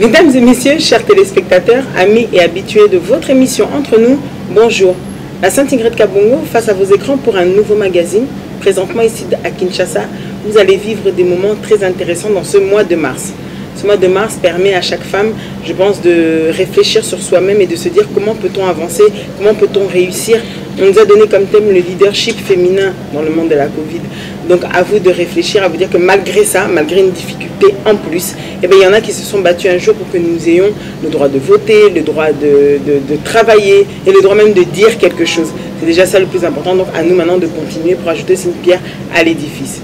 Mesdames et messieurs, chers téléspectateurs, amis et habitués de votre émission Entre nous, bonjour. La Sainte Ingrid Kabongo face à vos écrans pour un nouveau magazine. Présentement ici à Kinshasa, vous allez vivre des moments très intéressants dans ce mois de mars. Ce mois de mars permet à chaque femme, je pense, de réfléchir sur soi-même et de se dire comment peut-on avancer, comment peut-on réussir. On nous a donné comme thème le leadership féminin dans le monde de la Covid. Donc à vous de réfléchir, à vous dire que malgré ça, malgré une difficulté en plus, eh bien, il y en a qui se sont battus un jour pour que nous ayons le droit de voter, le droit de travailler et le droit même de dire quelque chose. C'est déjà ça le plus important. Donc à nous maintenant de continuer pour ajouter une pierre à l'édifice.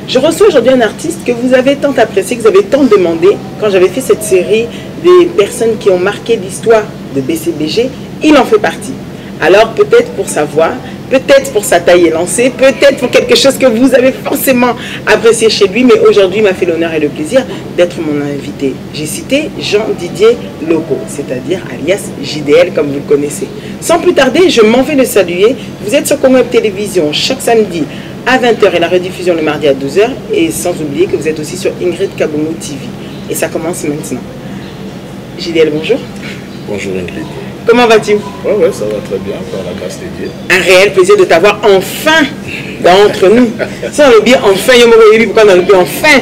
Je reçois aujourd'hui un artiste que vous avez tant apprécié, que vous avez tant demandé. Quand j'avais fait cette série des personnes qui ont marqué l'histoire de BCBG, il en fait partie. Alors peut-être pour sa voix, peut-être pour sa taille élancée, peut-être pour quelque chose que vous avez forcément apprécié chez lui, mais aujourd'hui il m'a fait l'honneur et le plaisir d'être mon invité. J'ai cité Jean-Didier Loco, c'est-à-dire alias JDL comme vous le connaissez. Sans plus tarder, je m'en vais le saluer. Vous êtes sur Congo Web Télévision chaque samedi à 20 h et la rediffusion le mardi à 12 h. Et sans oublier que vous êtes aussi sur Ingrid Kabongo TV. Et ça commence maintenant. JDL, bonjour. Bonjour Ingrid. Comment vas-tu? Ouais, ça va très bien, par la grâce de Dieu. Un réel plaisir de t'avoir enfin d'entre nous. Si on le dit enfin, pourquoi on le dit enfin?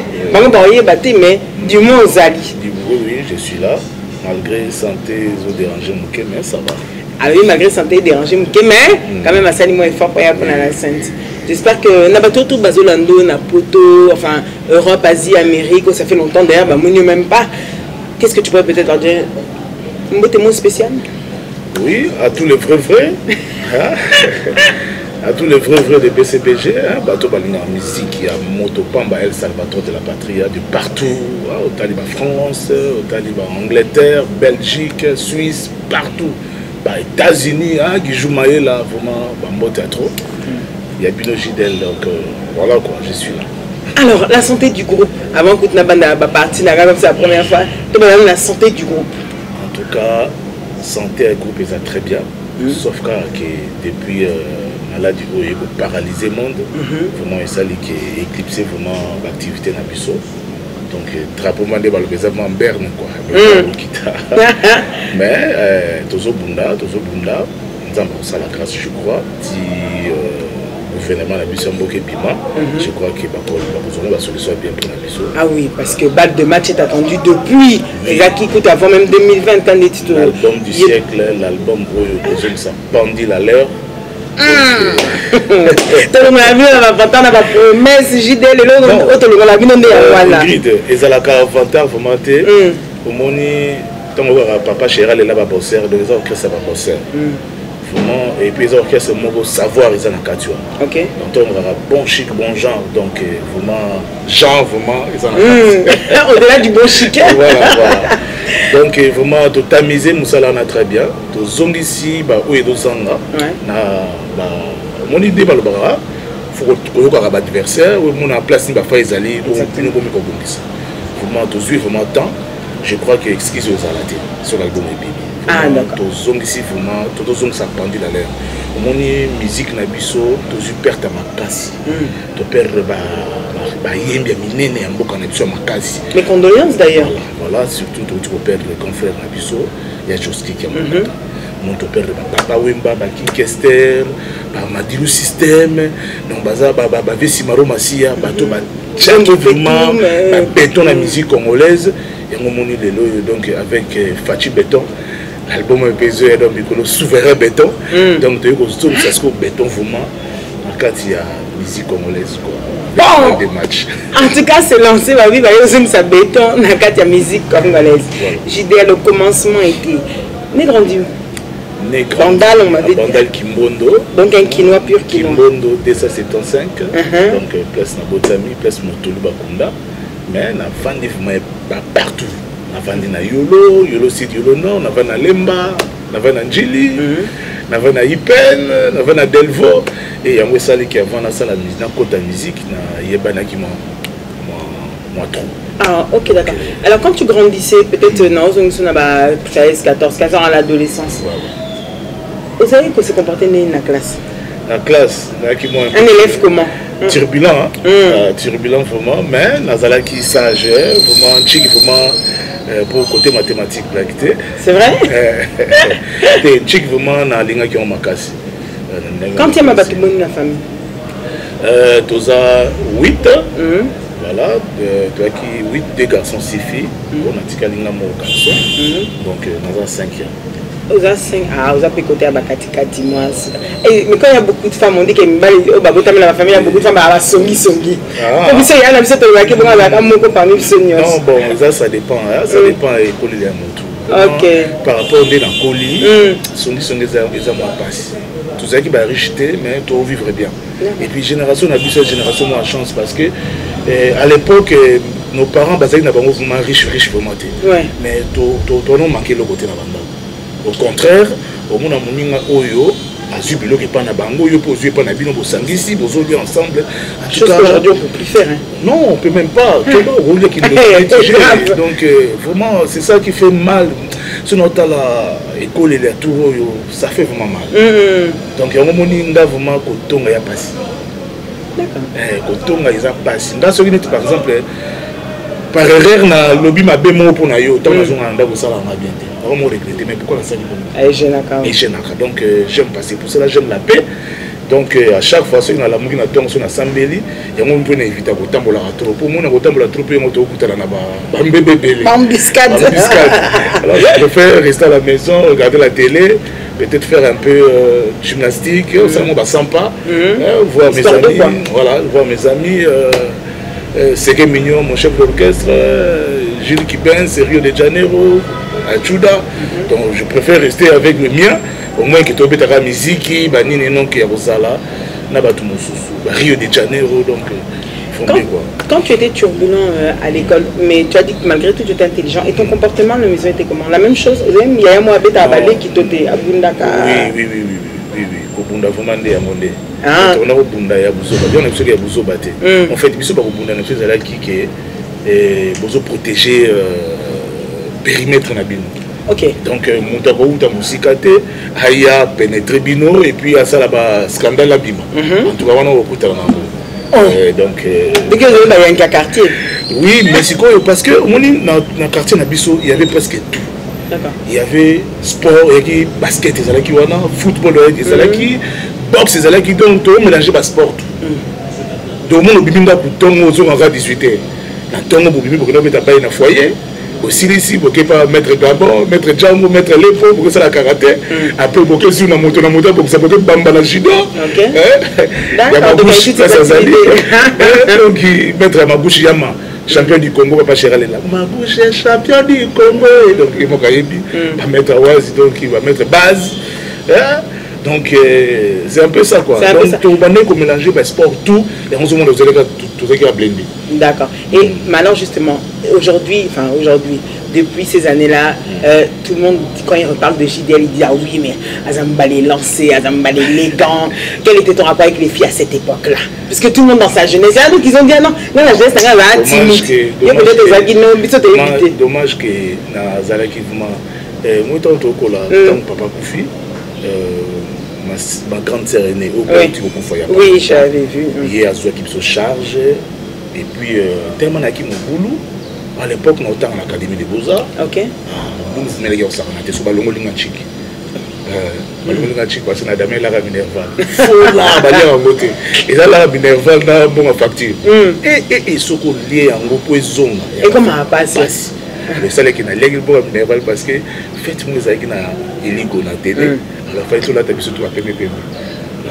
Mais du moins aux alliés. Oui, je suis là. Malgré santé, ils ont dérangé mon cœur, mais ça va. Ah oui, malgré santé, dérangé mon cœur, mais quand même, assez moins fort pour y aller à la Sainte. J'espère que Nabato, tout Bazolando, Napoto, enfin Europe, Asie, Amérique, ça fait longtemps d'ailleurs, bah, même pas. Qu'est-ce que tu pourrais peut-être leur dire? Un beau témoin spécial? Oui, à tous les vrais, hein? À tous les vrais de BCBG, hein? Bateau Balina musique, il y a Motopamba, El Salvatore de la Patria, de partout, hein? Au Taliban France, au Taliban Angleterre, Belgique, Suisse, partout. Bah, États-Unis, hein? Qui joue maillé là, vraiment, bon théâtre. Il y a Bilo Gidel, donc voilà quoi, je suis là. Alors, la santé du groupe, avant que tu n'aies pas parti, c'est la première fois, la santé du groupe. En tout cas, santé du groupe est très bien, sauf que depuis maladie paralysé le monde, vraiment ça qui est éclipsé vraiment l'activité dans Bissau. Donc, drapeau mandé par le gouvernement en Berne, quoi. Mais, Tozo Bunda, nous avons la grâce, je crois, gouvernement la Bissau Bima, je crois que la solution est bien pour la Bissau. Ah oui, parce que balle de match est attendu depuis qui coûte avant même 2020 quand les titres. L'album du siècle, l'album où ça bandit la leur. Donc on a vu la promesse JDL et l'autre la vie non voilà. Et ça la caravantard vraiment au moni tant papa chéral est là-bas bosser de les orchestres va bosser. Et puis les orchestres mon savoir ils en catua. OK. Donc on aura bon chic bon genre donc vraiment genre vraiment ils en au-delà du bon chic. Voilà. Donc vraiment de tamiser nous ça là très bien. De zone ici bah où est de zanga. Na bah mon idée ba le bara faut que le adversaire ou mon en place ni ba fa ezali donc nous comme ça. Vraiment de suivre vraiment temps. Je crois que excuse aux alatés sur l'album et bibi. Ah d'accord. Zone ici vraiment tout zone ça pendit la l'air. Mon musique na biso to super ta makasi. To perdre ba yembi minene mboka na biso makasi. Mes condoléances d'ailleurs. Voilà, surtout tu peux perdre le confrère na biso, il y a Joski qui a mon to perdre papa Wemba ba Kinkester, ba Madilu système, donc baza ba Vesi Maro Masia, ba to ba change vraiment ba béton la musique congolaise et mon moni lelo donc avec Fachi Béton. L'album est pesé donc le souverain béton. Donc tu es ça se béton vraiment quand il y a musique congolaise quoi. Bon, des matchs. En tout cas, c'est lancé, bah oui, bah ils ça béton, na katia musique congolaise. JDL le commencement était né grandi. Bandal, on m'avait dit. Bandal Kimbondo. Donc un quinoa pur quinoa. Kimbondo 275. Donc place na Botami, place Motolu Bakunda. Mais na vandi vraiment partout. Na vandi na Yolo Sud Yolo Nord, na vandi na Lemba, na vandi na Njili. Na vana Ipen, na vana Delvo et yango sali qui avant na sala musique na kota musique na yebana ki moi trop. Ah OK d'accord. Alors quand tu grandissais peut-être na ozongiso na ba 13 14 15 ans à l'adolescence. Vous savez que se comporter dans la classe. La classe, qui moi un élève comment? Turbulent, turbulent vraiment, mais nazala qui sage, vraiment chic vraiment pour côté mathématique c'est vrai chic vraiment na linga qui ont ma casse quand tu as ma bâtiment la famille toza 8 voilà toi qui 8 deux garçons 6 filles on a tika linga mo garçon donc dans 5 ans aux 5 ah aux après côté à bakatika dis-moi et mais quand il y a beaucoup de femmes on dit que au babota la famille il y a beaucoup de femmes à songi comme ça il y a la visite au baké bon avec un mot parmi les seniors non bon ça dépend ça dépend et coller les mots ok par rapport au dans colis songi ça moi passe tout ça qui va riche mais tu vivre bien et puis génération on a vu cette génération moins chance parce que à l'époque nos parents basaient na bango vraiment riche vraiment mais tu non manqué le côté na banda au contraire au monde moninga oyo azu biloko pas na bango yo pozu pas na bino bosangisi bozoli ensemble chose qu'aujourd'hui on peut plus faire hein. Non on peut même pas donc vraiment c'est ça qui fait mal sinon t'as la école et les tours ça fait vraiment mal donc ya moninga vraiment kotonga ya passé d'accord kotonga ils a passé dans ce qui par exemple par erreur na lobby ma bémo pour na yo tant na zonga ndako sala na bien on me regretter mais pourquoi la salle et Genaka donc j'aime passer pour cela j'aime la paix donc à chaque fois c'est na la mugi na tongo so na sambeli ya mo mpona éviter ko tambola trop pour moi na ko tambola trop pe ngoto okutana na ba mbebe bele bambiscade alors je préfère rester à la maison regarder la télé peut-être faire un peu gymnastique ça mo ba sympa voir mes amis voilà voir mes amis c'est que mignon mon chef d'orchestre Gilles Kibens Rio de Janeiro à Chuda donc je préfère rester avec le mien au moins que tu aies ta musique banine non qui a rosala na batu mosusu Rio de Janeiro donc quand tu étais turbulent à l'école mais tu as dit que malgré tout tu étais intelligent et ton comportement à la maison était comment la même chose même il y a moi avec ta balai qui t'était à Bundaka oui kobunda vraiment ndé ya monde on a kobunda ya buzoba bien on a ya buzoba te en fait biso ba kobunda na chose là qui que bozo protéger périmètre na bino ok donc montako uta musika te aya pénétrer bino et puis ça là ba scandale bima en tout cas on a okuta na donc dès que il y a un quartier oui mais c'est quoi parce que moni na quartier na biso il y avait presque tout. Il y avait sport, il y avait basket, il y avait football, il y avait boxe, il y avait donc tout mélanger le sport. Donc mon obligé pour tomber aux heures 18h. Na tombe pour bimbi pour que nous mettons dans foyer. Aussi ici pour que pas mettre gabon, mettre jambo, mettre l'épaule pour que ça la karaté. Après pour que si on a moto pour que ça peut être bamba la judo. OK. D'accord. Donc mettre ma bouche yama. Champion du Congo, papa Chéral est là. Ma bouche est champion du Congo. Et donc, il va mettre Awazi, donc il va mettre base. Donc, c'est un peu ça, quoi. Donc, tu vas mélanger le sport, tout, et on se demande tout ce qui va blender. D'accord. Et maintenant, justement, aujourd'hui, depuis ces années-là, tout le monde, quand il reparle de JDL, il dit ah oui, mais Azamba les lancé, Azamba les gants. Quel était ton rapport avec les filles à cette époque-là? Parce que tout le monde dans sa jeunesse, il y a d'autres qui ont dit ah non, la jeunesse, c'est un timide. Dommage que Nazalaki vraiment, moi, tant que papa Koufi, ma grande sœur aînée, au point tu vas oui, j'avais vu. Il y a Zoua qui se charge, et puis tellement qui mon boulot. À l'époque, nous étions à l'Académie des Beaux-Arts. Ok. Nous venons de faire ça. Nous avons fait ça. Nous avons fait ça parce que nous avons fait ça. Nous avons fait ça. Et ça, nous avons fait ça. Nous avons facture. Et ce qu'on lié en gros, et comment ça passe? Le salaire qui n'a pas de parce que faites-moi ça qui n'a illégal dans la télé. Alors, il faut que tu aies surtout à PMP.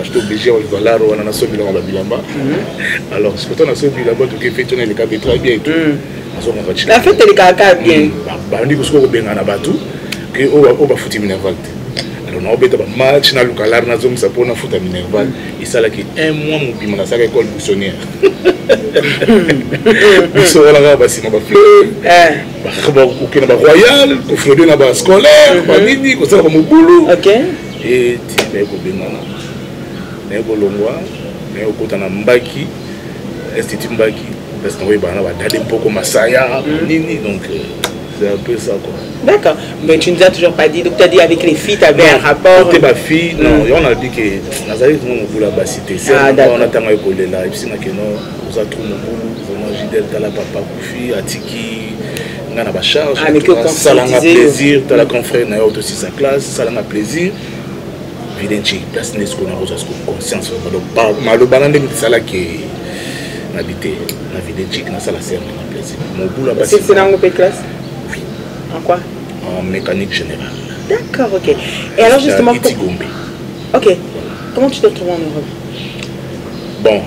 Je suis obligé de voir là où on a sauvé dans la bilamba. Alors, ce que tu as sauvé là-bas, tu as fait tourner les cabines très bien et tout. La fête, elle est caractère bien. On dit que ce qu'on a bien en abattu, qu'on va foutre Minerval. Alors, on a fait un match, on a fait un match, on a fait un Minerval. Et ça, là, qui un mois, on a fait une école buissonnière. Biso wala ba sima ba fleur ba ko na royal ko fleur na ba scolaire ba nini ko sala ba mobulu OK et ti be ko bengana ne ko longwa ne ko tana mbaki institut mbaki parce que ba na ba dade mpoko masaya nini donc c'est un peu ça quoi. D'accord, mais tu nous as toujours pas dit, donc tu as dit avec les filles, tu avais un rapport. C'était ma fille, non, on a dit que Nazaré, on voulait la cité. On a tant à école là, et puis c'est que non, on a trouvé mon boulot, vraiment, Jidel, Tala, Papa, Koufi, Atiki, on a charge. Ah, mais que ça a plaisir, tu as la confrère, on a aussi sa classe, ça a plaisir. Vidénchi, place n'est-ce qu'on a conscience. Malo banane, ça là qui habité. La vidénchi, ça la sert, on a plaisir. Mon boulot, c'est dans votre classe? Oui. En quoi? En mécanique générale. D'accord, ok. Et alors justement... Ok. Comment tu te retrouves en Europe? Bon,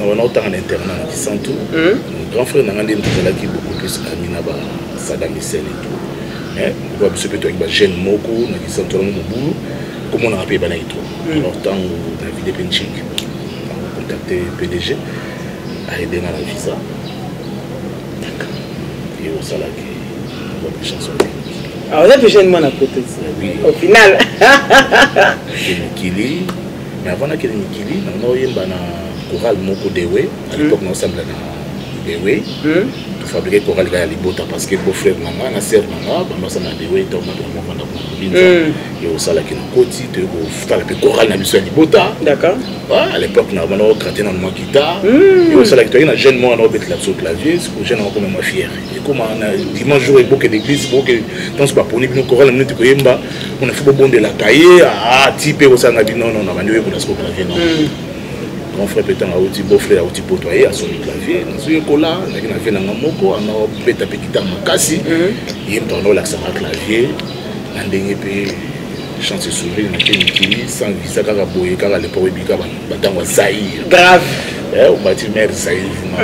on a autant en internat qui sent tout. Mon grand frère n'a rien dit qui beaucoup plus ami là-bas, Saddam Hussein et tout. Mais on va se faire avec jeune moko, on a qui sent tout le boulot. Comment on a appelé Banaïto? Alors tant on a vu des penchik, on a contacté PDG, a aidé dans la visa. D'accord. Et au salaire qui on va plus chanson. Alors vous avez jeune moi à côté. Oui. Au final. Mikili, mais avant qu'il y ait Mikili, on a eu un choral moko Dewe. À l'époque, on semble dans Dewe. Pour fabriquer choral à Libota parce que beau frère Nanga, na sœur Nanga, on a Dewe, on a et au salaire qui nous côté, tu as le choral na biso Libota. D'accord. À l'époque, on a gratté dans le Makita. Et au salaire qui a un jeune moi, on a fait la sur clavier, c'est que jeune on comme moi fier. Et comme on a dimanche jour et beaucoup d'église, beaucoup dans ce pas pour nous choral na minute koyemba, on a fait bon de la cahier, type au salaire dit non non, on a vendu pour la sur clavier non. Mon frère pétant a aussi beau frère a aussi potoyé à son clavier, dans ce cola, on a fait dans moko, on a bêta petite makasi, il me donne l'accent à clavier. On a chance de sourire, on a fait une sans visa, car à l'époque, on a Zahir. Grave. On a dit mère Zahir. On a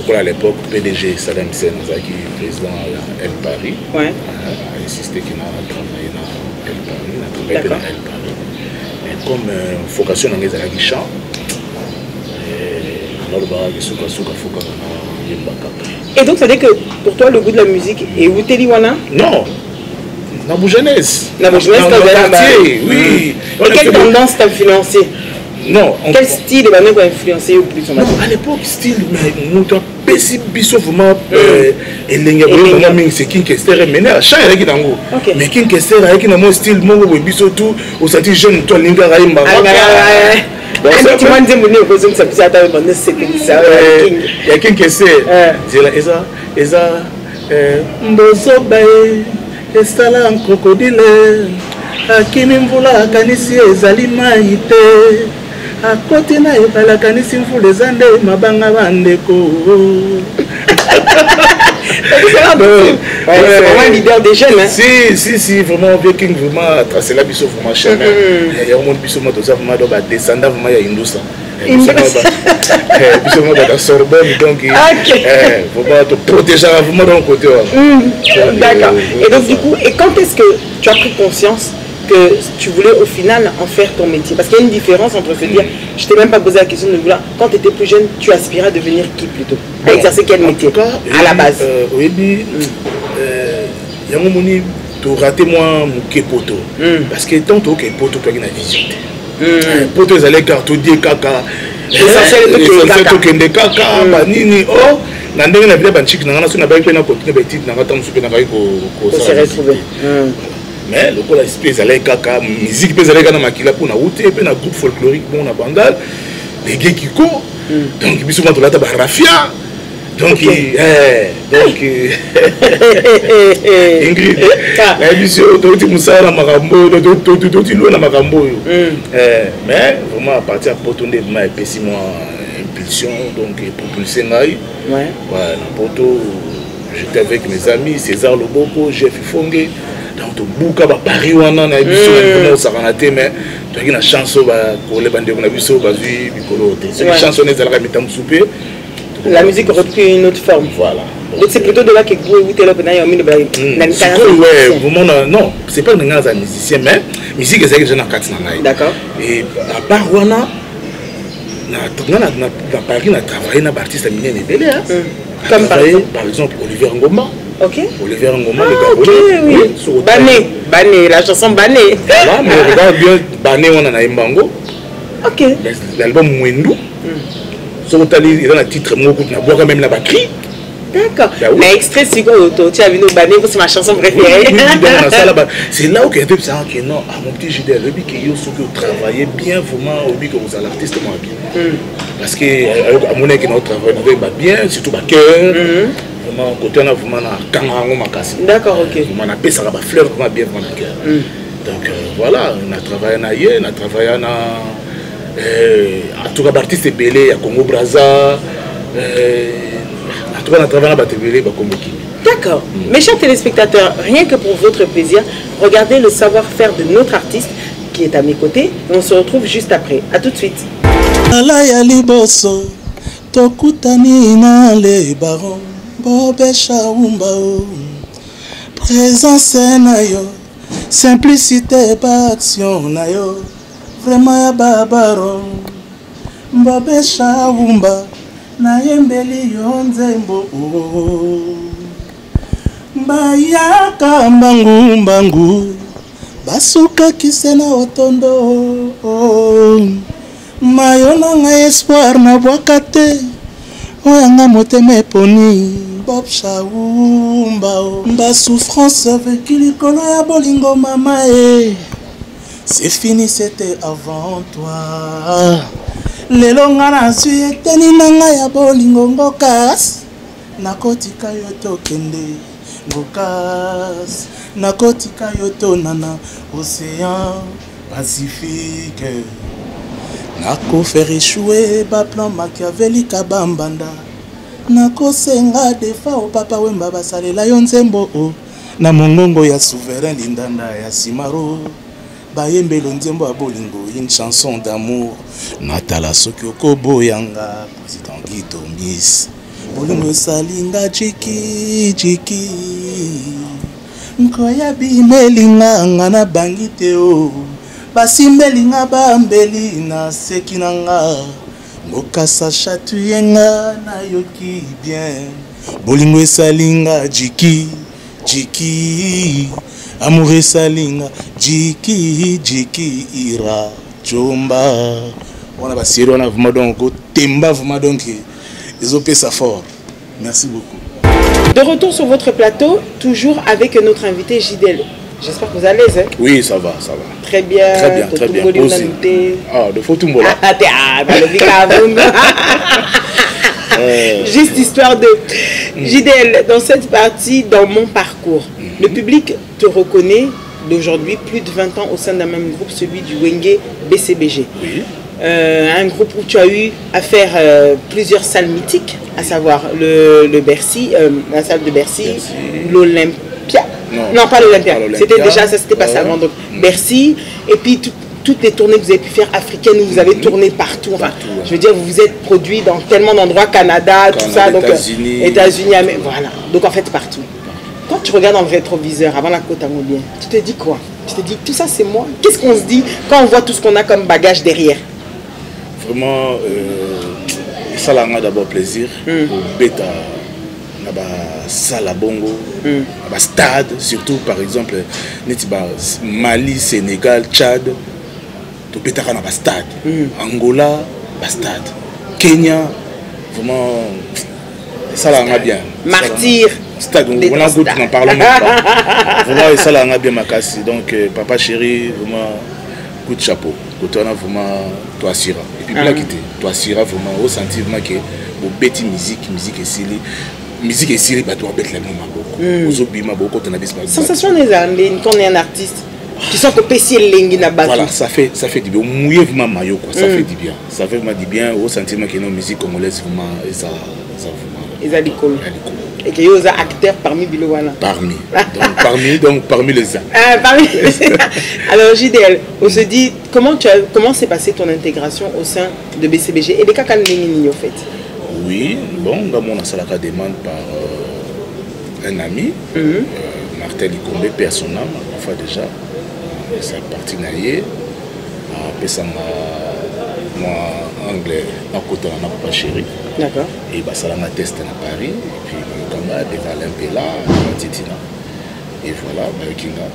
fait à l'époque, PDG Saddam Hussein, qui est président à El Paris, a insisté qu'il a travaillé dans El Paris, il a travaillé dans El Paris. Et comme vocation dans les champs, et donc ça veut dire que pour toi le goût de la musique est où t'es Liwana? Non, dans la jeunesse. Dans le quartier, oui. Et quelle tendance t'a influencé? Non. Quel style t'a influencé au plus? Non, à l'époque, style, mais nous avons pessi biso vraiment c'est King Kester mené à chaque avec dango. Mais King Kester avec un style mongo biso tout au sati jeune toi linga raimba. Il y a King Kester. Eza mbozo bae estala en crocodile akimi mvula kanisi ezali mai te akoti na ebala kanisi mvula eza nde mabanga bandeko. C'est vraiment un leader des jeunes. Hein? Si, vraiment, Viking, vraiment, tracé la biso, vraiment, chemin. Il y a un monde biso, moi, tout ça, vraiment, descendant, vraiment, il y a Hindousta. Biso, moi, dans Sorbonne, donc, vraiment, te protéger, vraiment, dans le côté. D'accord. Et donc, du coup, et quand est-ce que tu as pris conscience que tu voulais au final en faire ton métier? Parce qu'il y a une différence entre se dire, je t'ai même pas posé la question de vouloir, quand tu étais plus jeune, tu aspirais à devenir qui plutôt? À exercer quel métier à la base? Oui, il y a un moment où tu as raté moi mon kepoto. Parce que tant que kepoto, tu as une vision. Poto, ils allaient cartouiller caca. Essentiel de caca, banini, oh. Nandenge na bila banchik na ngana so na ba pe na continuer ba titre na ngata musupe na kai ko se retrouver. Mais le coup la espèce allait caca musique peut aller dans makila pour na outé pe na groupe folklorique bon na bandal les gars qui courent donc biso quand on l'a rafia donc Ingrid la biso to musala makambo to lo na makambo mais vraiment à partir de potonde vraiment épesi moi impulsion donc propulser ngai voilà poto j'étais avec mes amis César Loboko Jeff Fongé donc to buka ba Paris wana na biso na sakanaté mais to ki na chance ba ko le bande na biso ba vu bikolo te c'est une chanson les alaka mitam soupé la musique a repris une autre forme. Voilà. Donc c'est plutôt de là que vous écoutez là pendant une non, c'est pas un musicien mais musique c'est que je n'ai pas de d'accord. Et à part wana na Paris na travaillé na artiste miné et belé comme par exemple Olivier Ngoma. OK. Olivier Ngoma le Gabonais. Oui. Bané, la chanson Bané. Voilà, mais regarde bien Bané on a Mbango. OK. L'album Mwendu. Il y a un titre, il y a même la batterie. D'accord. Bah oui. Mais extrait c'est quoi auto? Tu as vu nos banner, c'est ma chanson préférée. C'est là où il y a des gens qui non, ah mon petit JDL, le but que vous travaillez bien vraiment au but que vous allez l'artiste moins bien. Parce que à mon avis notre travail bien, surtout ma cœur. Vraiment côté on a vraiment na kangango makasi. D'accord, ok. On a payé ça la fleur vraiment bien dans le cœur. Donc voilà, on a travaillé na yé, on a travaillé na en tout cas artiste belé à Congo Brazza. En tout cas, on a travaillé à Batebele, D'accord. Mes chers téléspectateurs, rien que pour votre plaisir, regardez le savoir-faire de notre artiste qui est à mes côtés. Et on se retrouve juste après. A tout de suite. Présence na yo, simplicité pas action na yo, vraiment ya babaro. Mbabe shaumba na yembeli yo nzembo mbayaka mbangu mbangu basuka kisena otondo mayo na nga espoir na bwaka te oyanga motema eponi Bob shaumba mba souffrance avec likolo ya bolingo mama c'est fini, c'était avant toi. Lelo nga nazwi eteni na ngai ya bolingo ngokas nakotika yo tokende ngokas nakotika yo tonana océan Pacifique nakofaire échouer baplan machiavélique bambanda nakosenga defa o papa wemba basalela yo nzembo na mongongo ya souverain lindanda ya simaro Bayembelo nzembo ya bolingo, une chanson d'amour. Natala soki okoboyanga, président Guido Miss. Bolingo salinga jiki jiki. Nkoya bimelinga ngana bangite o. Basimbelinga bambeli na sekinanga. Mokasa chatuyenga na yoki bien. Bolingo salinga jiki jiki. Amoureux salinga jiki jiki ira chomba. On a passé on a vraiment donc temba vraiment donc ils ont fait ça fort. Merci beaucoup. De retour sur votre plateau, toujours avec notre invité JDL. J'espère que vous allez l'aise. Hein? Oui, ça va, ça va. Très bien. Très bien, très bien. Ah, de Fotumbola. Juste histoire de JDL, dans cette partie, dans mon parcours, le public te reconnaît d'aujourd'hui plus de 20 ans au sein d'un même groupe, celui du Wenge BCBG. Oui. Un groupe où tu as eu à faire plusieurs salles mythiques, à savoir le Bercy, la salle de Bercy, l'Olympia. Non, pas l'Olympia. C'était déjà, ça s'était passé avant. Donc Bercy, et puis toutes les tournées que vous avez pu faire africaines, où vous avez tourné partout. Enfin, je veux dire, vous vous êtes produit dans tellement d'endroits, Canada, tout ça, donc États-Unis, voilà. Donc en fait partout. Quand tu regardes dans le rétroviseur avant la côte à Moulien, tu te dis quoi? Tu te dis tout ça c'est moi. Qu'est-ce qu'on se dit quand on voit tout ce qu'on a comme bagage derrière? Vraiment, ça l'a d'abord plaisir. Pour bêta, salle à bongo, stade, surtout par exemple, Mali, Sénégal, Tchad, tout bêta na stade. Angola, stade. Kenya, vraiment, ça l'a bien. Martyr. Stade, on a goûté, n'en parlons pas. Vraiment, ça l'a bien makasi. Donc, papa chéri, vraiment, coup de chapeau. Quand on a vraiment, toi Sira. Et puis, là, quitter. Toi Sira, vraiment, au sentiment que, au bêtis musique et Sili. Musique et Siri, bah, tu vas bête la maman beaucoup. Sensation des années, quand on est un artiste, tu sens que PC est lingue na bas. Voilà, ça fait du bien. Mouiller vraiment maillot, quoi. Ça fait du bien. Ça fait vraiment du bien au sentiment que nos musiques congolaises, vraiment, et ça vraiment. Ils ont du cool. Et qu'il y a des acteurs parmi Bilowana. Parmi les uns. Alors, JDL, on se dit, comment s'est passée ton intégration au sein de BCBG et des Kakanlingini, en fait? Oui, bon, on a la demande par un ami, Martel Ikombe, personnel, enfin déjà, c'est parti naïe, après ça moi anglais, à côté de ma chérie. D'accord. Et bah ça l'a test à Paris, et puis comme devant l'Impéla, Titina. Et voilà, Kinga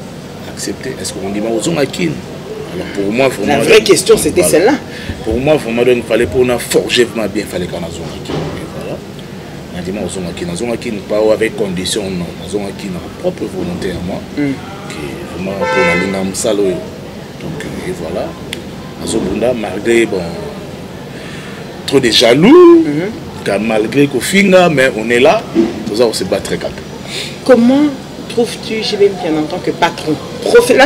accepté. Est-ce qu'on dit aux Omakin? Alors pour moi, vraiment, la vraie question c'était celle-là. Pour moi, vraiment, il fallait pour nous forger vraiment bien, il fallait qu'on ait Zomakin. Et voilà. Nadima Ozongaki pas avec condition, non. Ozongaki na propre volonté à moi. Qui vraiment pour la ligne Msalo. Donc et voilà. Azobunda malgré bon trop de jaloux, malgré qu'au final, mais on est là, tout ça on se bat très calme. Comment trouves-tu JB Mpiana en tant que patron? Là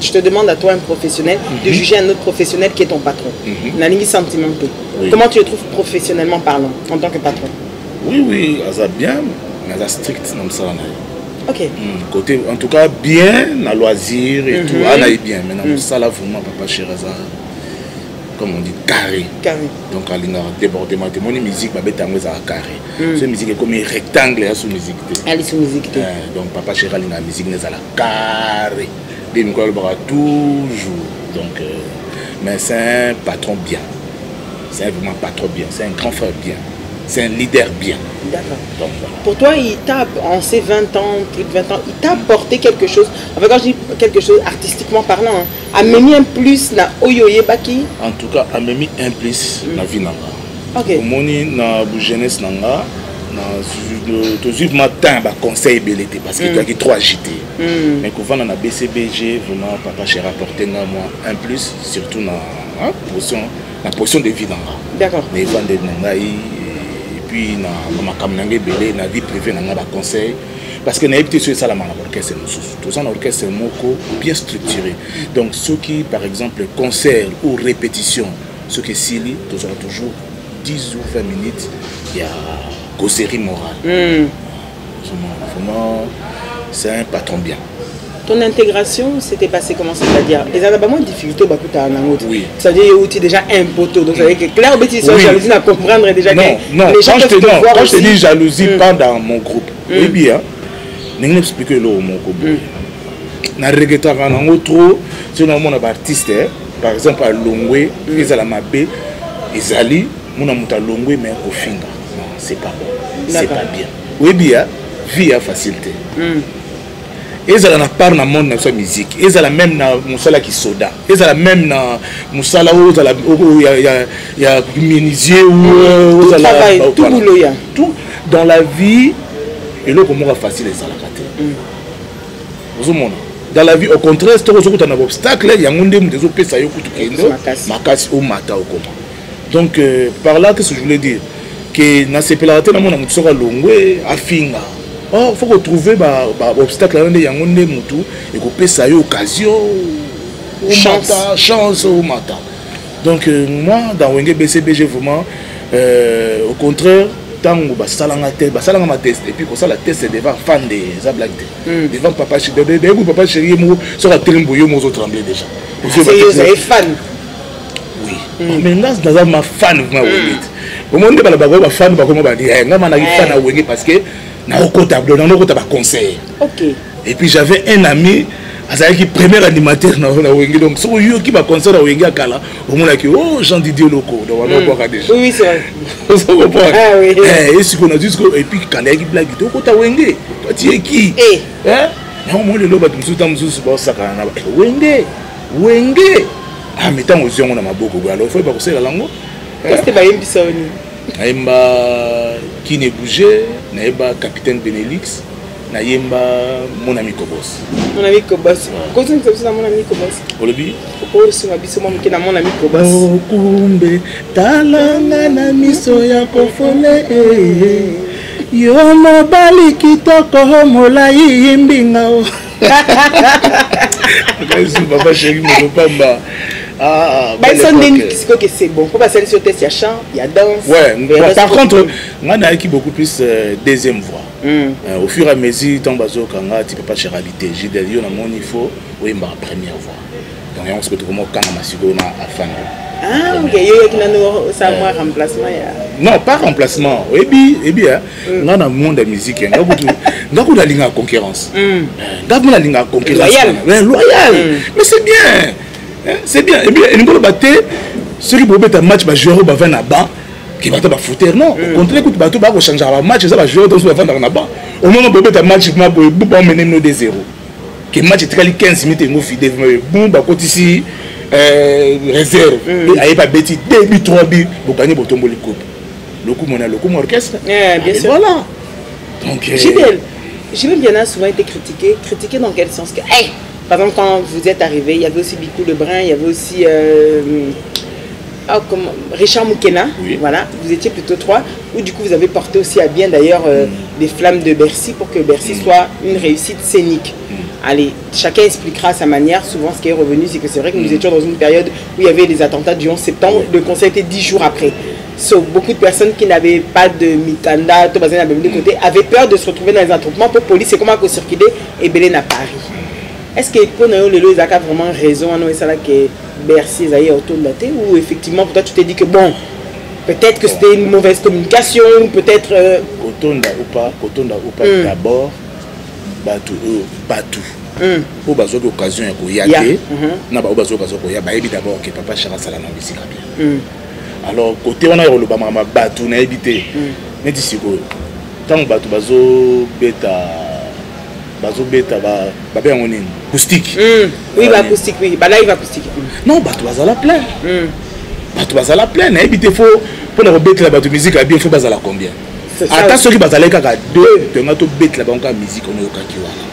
je te demande à toi un professionnel de juger un autre professionnel qui est ton patron. La ligne sentimentale. Comment tu le trouves professionnellement parlant en tant que patron? Oui, ça bien, mais ça strict dans ça. Ok. Côté, en tout cas, bien, à loisir et tout, on aille bien. Maintenant, ça là, vraiment, papa Chiraza, comme on dit, carré. Donc, à l'ingénieur débordement, mon musique, ma bête à carré. Cette musique est comme un rectangle à sous musique. Elle est sous musique. Donc, papa Chiraza, la musique n'est à la carré. Il nous collaborera toujours. Donc, mais c'est un patron bien. C'est vraiment un patron bien. C'est un grand frère bien. C'est un leader bien. D'accord. Voilà. Pour toi, il t'a, en ces 20 ans, plus de 20 ans, il t'a apporté quelque chose. Enfin, quand je dis quelque chose artistiquement parlant, a mis un plus na Oyoye Baki. En tout cas, a mis un plus na vie nanga. Ok. Au moni na jeunesse nanga, na toujours matin ba conseil belité parce que tu as trop agité. Mais quand on a BCBG, vraiment papa j'ai rapporté moi un plus surtout na la portion de vie nanga. D'accord. Les ventes nanga puis na makamnangé belé na vie privée na ba conseil parce que na été sur ça la orchestre tout ça l'orchestre moko bien structuré. Donc ceux qui par exemple concert ou répétition ceux qui s'ili toujours 10 ou 20 minutes il y a causerie morale. Vraiment c'est un patron bien. Ton intégration s'était passée comment, c'est-à-dire les abonnements de difficulté oui. C'est-à-dire qu'il y a déjà un poteau donc ça veut dire que Claire Betty soit jalousie à comprendre déjà non, que les gens peuvent te voir quand aussi. je te dis jalousie pas dans mon groupe oui bien n'ai expliqué le mon groupe na regrettar en trop si on a mon artiste par exemple à Longwe ils à la Mabé Ezali mon amuta Longwe mais au finga non c'est pas bon c'est pas bien oui bien vie à facilité ils ont la part dans le monde de la musique. Ils ont la même dans Moussala qui soda. Ils ont la même dans Moussala où il y a menuisier où tout travail, tout boulot. Tout dans la vie, et là comment facile les salakaté. Dans la vie, au contraire, c'est un obstacle. Il y a un des autres pays qui sont makasi ou mata ou comment. Donc par là qu'est-ce que je voulais dire que dans ces pélatés là mon amutsora longwe afinga. Oh, il faut retrouver l'obstacle là, il y a un moutou et qu'on peut ça occasion chance au matin. Donc moi dans Wenge BCBG vraiment au contraire tant que salanga test et puis comme ça la test c'est devant fan des blagues devant papa chéri papa chéri mo sur la trimboyo mo trembler déjà. C'est fan. Oui. Mais là dans ma fan vraiment au monde de la fan ba comment ba dire ngama na fan à Wenge parce que conseil. Ok. Et puis j'avais un ami, qui premier animateur dans Wenge. Donc, si qui va concert à Wenge à Kala, au moins que oh Jean Didier Loco, donc on va déjà. Oui, c'est vrai. Ah oui. Et ce qu'on a dit, et puis quand il y a une blague, tu es Wenge, toi tu es qui? Hein? Non, moi le loba tu me souhaite me souhaite pas ça quand Wenge. Ah mais tant aux yeux on a ma beaucoup. Alors il faut pas conseiller la langue. Qu'est-ce que tu vas y bisoni? Naïmba qui ne bougeait, naïmba capitaine Benelix, naïmba mon ami Kobos. Mon ami Kobos. Continue comme ça mon ami Kobos. Olebi. Kobos sur abisso mon qui na mon ami Kobos. Okumbe talanga na miso ya kofole. Yo mobali kitoko molai yimbinga o. Papa chéri me repamba. C'est bon. Pour passer sur test, il y a chant, il y a danse. Ouais, par contre, moi, on a qui beaucoup plus deuxième voix. Au fur et à mesure, tant bazo kanga, tu peux pas chéralité. J'ai des lieux dans mon niveau, oui, ma première voix. Donc, on se retrouve comme quand on a su qu'on a afin. Ah, ok, il y a ça moi remplacement. Non, pas remplacement. Et bien, on a un monde de musique. On a une ligne à concurrence. On a une ligne à concurrence. Loyal. Mais c'est bien. C'est bien. Et bien, il y a ceux qui peuvent un match, jouer au bavin à bas, qui va te foutre. Non, au contraire, écoute, tu vas changer un match, ça va jouer au bavin à bas. Au moment où tu as un match, tu vas mener 2-0. Que match est 15 minutes, il fidèle. Boum, bah, quand ici, réserve. Il n'y a pas de bêtises, 2 buts, 3 buts, vous gagnez pour tomber le coupe. le coup orchestre. Bien sûr. Voilà. Donc, Jibel Biana a souvent été critiqué. Critiqué dans quel sens que, hey, par exemple, quand vous êtes arrivé, il y avait aussi Bicou Lebrun, il y avait aussi Richard Moukena. Oui. Voilà, vous étiez plutôt 3. Ou du coup, vous avez porté aussi à bien d'ailleurs des flammes de Bercy pour que Bercy soit une réussite scénique. Allez, chacun expliquera à sa manière. Souvent, ce qui est revenu, c'est que c'est vrai que nous étions dans une période où il y avait les attentats du 11 septembre. Le concert était 10 jours après. So, beaucoup de personnes qui n'avaient pas de Mikanda, de côté, avaient peur de se retrouver dans les attroupements pour police. C'est comment circuler et Belén à Paris. Est-ce que pour nous, les gens ont vraiment raison que Bercy est autour de la tête ou effectivement, pour toi, tu t'es dit que bon, peut-être que c'était une mauvaise communication, peut-être. Kotonda ou pas, d'abord, Batou. Pour bazo l'occasion ya koyake na ba bazo l'occasion koya ba ebi d'abord que papa Chara sala na musique bien. Alors côté on a le ba mama Batou na ebité. Mais d'ici ko tant Batou bazo beta ba bien on acoustique. Oui, ba acoustique oui, ba live acoustique. Non, Batou bazala plein. Batou bazala plein na ebité faut pour la beta la Batou musique a bien faut bazala combien. Attends ceux qui bazala kaka 2 de ngato beta la banka musique on est kaki wana.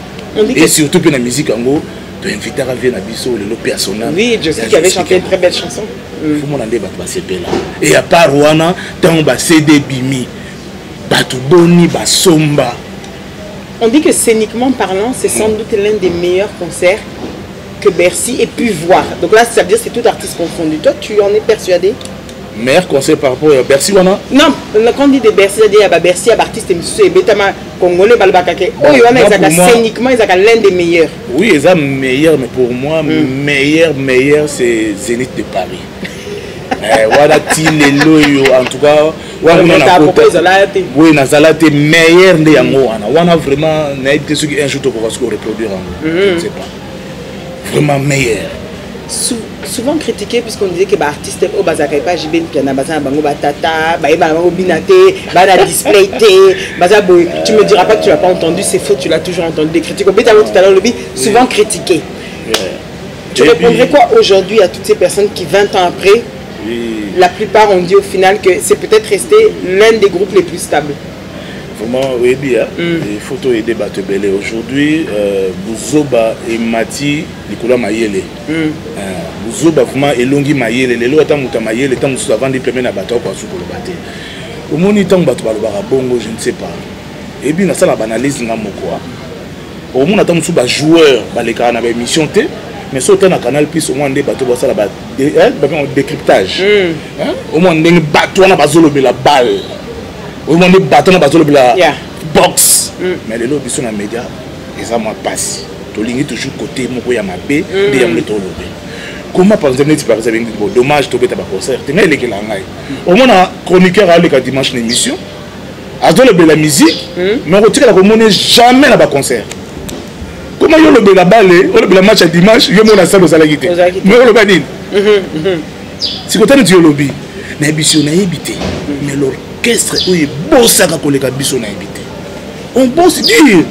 Et surtout que la musique en gros, tu invites à venir à Bisso, le personnage. Oui, je sais qu'il avait chanté une très belle chanson. Il faut m'en aller passer là. Et à part Rwanda, tant on va CD Bimi, Batu Boni, Basomba. On dit que scéniquement parlant, c'est sans doute l'un des meilleurs concerts que Bercy ait pu voir. Donc là, ça veut dire que c'est tout artiste confondu. Toi, tu en es persuadé? Meilleur concert par rapport à Bercy wana? Non, quand on dit de Bercy, il y a Bercy, artiste et Betama congolais balbakake. Oh, scéniquement, ils ont l'un des meilleurs. Oui, ils sont meilleurs, mais pour moi, meilleur, c'est Zénith de Paris. Voilà, Tilelo, en tout cas, oui, Nazalate meilleur de Yango. On a vraiment un jour pour reproduire. Je ne sais pas. Vraiment meilleur. Souvent critiqué puisqu'on disait que l'artiste au bazaka pas Jibel Piana bazana bango batata bango binate bana display tu me diras pas que tu l'as pas entendu, c'est faux, tu l'as toujours entendu des critiques. Tout à l'heure souvent critiqué. Tu répondrais quoi aujourd'hui à toutes ces personnes qui 20 ans après, la plupart ont dit au final que c'est peut-être resté l'un des groupes les plus stables? Vraiment, oui, bien. Il faut aider Batebele. Aujourd'hui, Bouzoba et Mati, Nicolas Mayele. Bouzoba, vraiment, Elongi Mayele. Les lois, tant que Mayele, tant que avant de plemer la bataille, pour le battre. Au moins, il tant que Bongo, je ne sais pas. Et puis, ça, la banalise, au moins, tant que joueur, les cas, on avait mission T. Mais surtout dans le canal, plus au moins, des bateaux, ça, décryptage. Au moins, des bateaux, on a besoin de la balle. Au moins des bâtons dans la box. Mais les lobbies sont dans les médias, ils ont passé. Tu lignes toujours côté, mon ya mabé, des hommes de lobby. Comment par exemple, dommage, tu as un concert. Tu n'as pas au moins un chroniqueur a le dimanche une émission. A donné la musique, mais on retire la commune jamais dans un concert. Comment il y a le balle, le match à dimanche, il y a mon salle aux alaguités. Mais on le badine. Si tu as un lobby, mais on a évité. Mais l'orchestre est beau ça quand les biso n'a invité. On peut se dire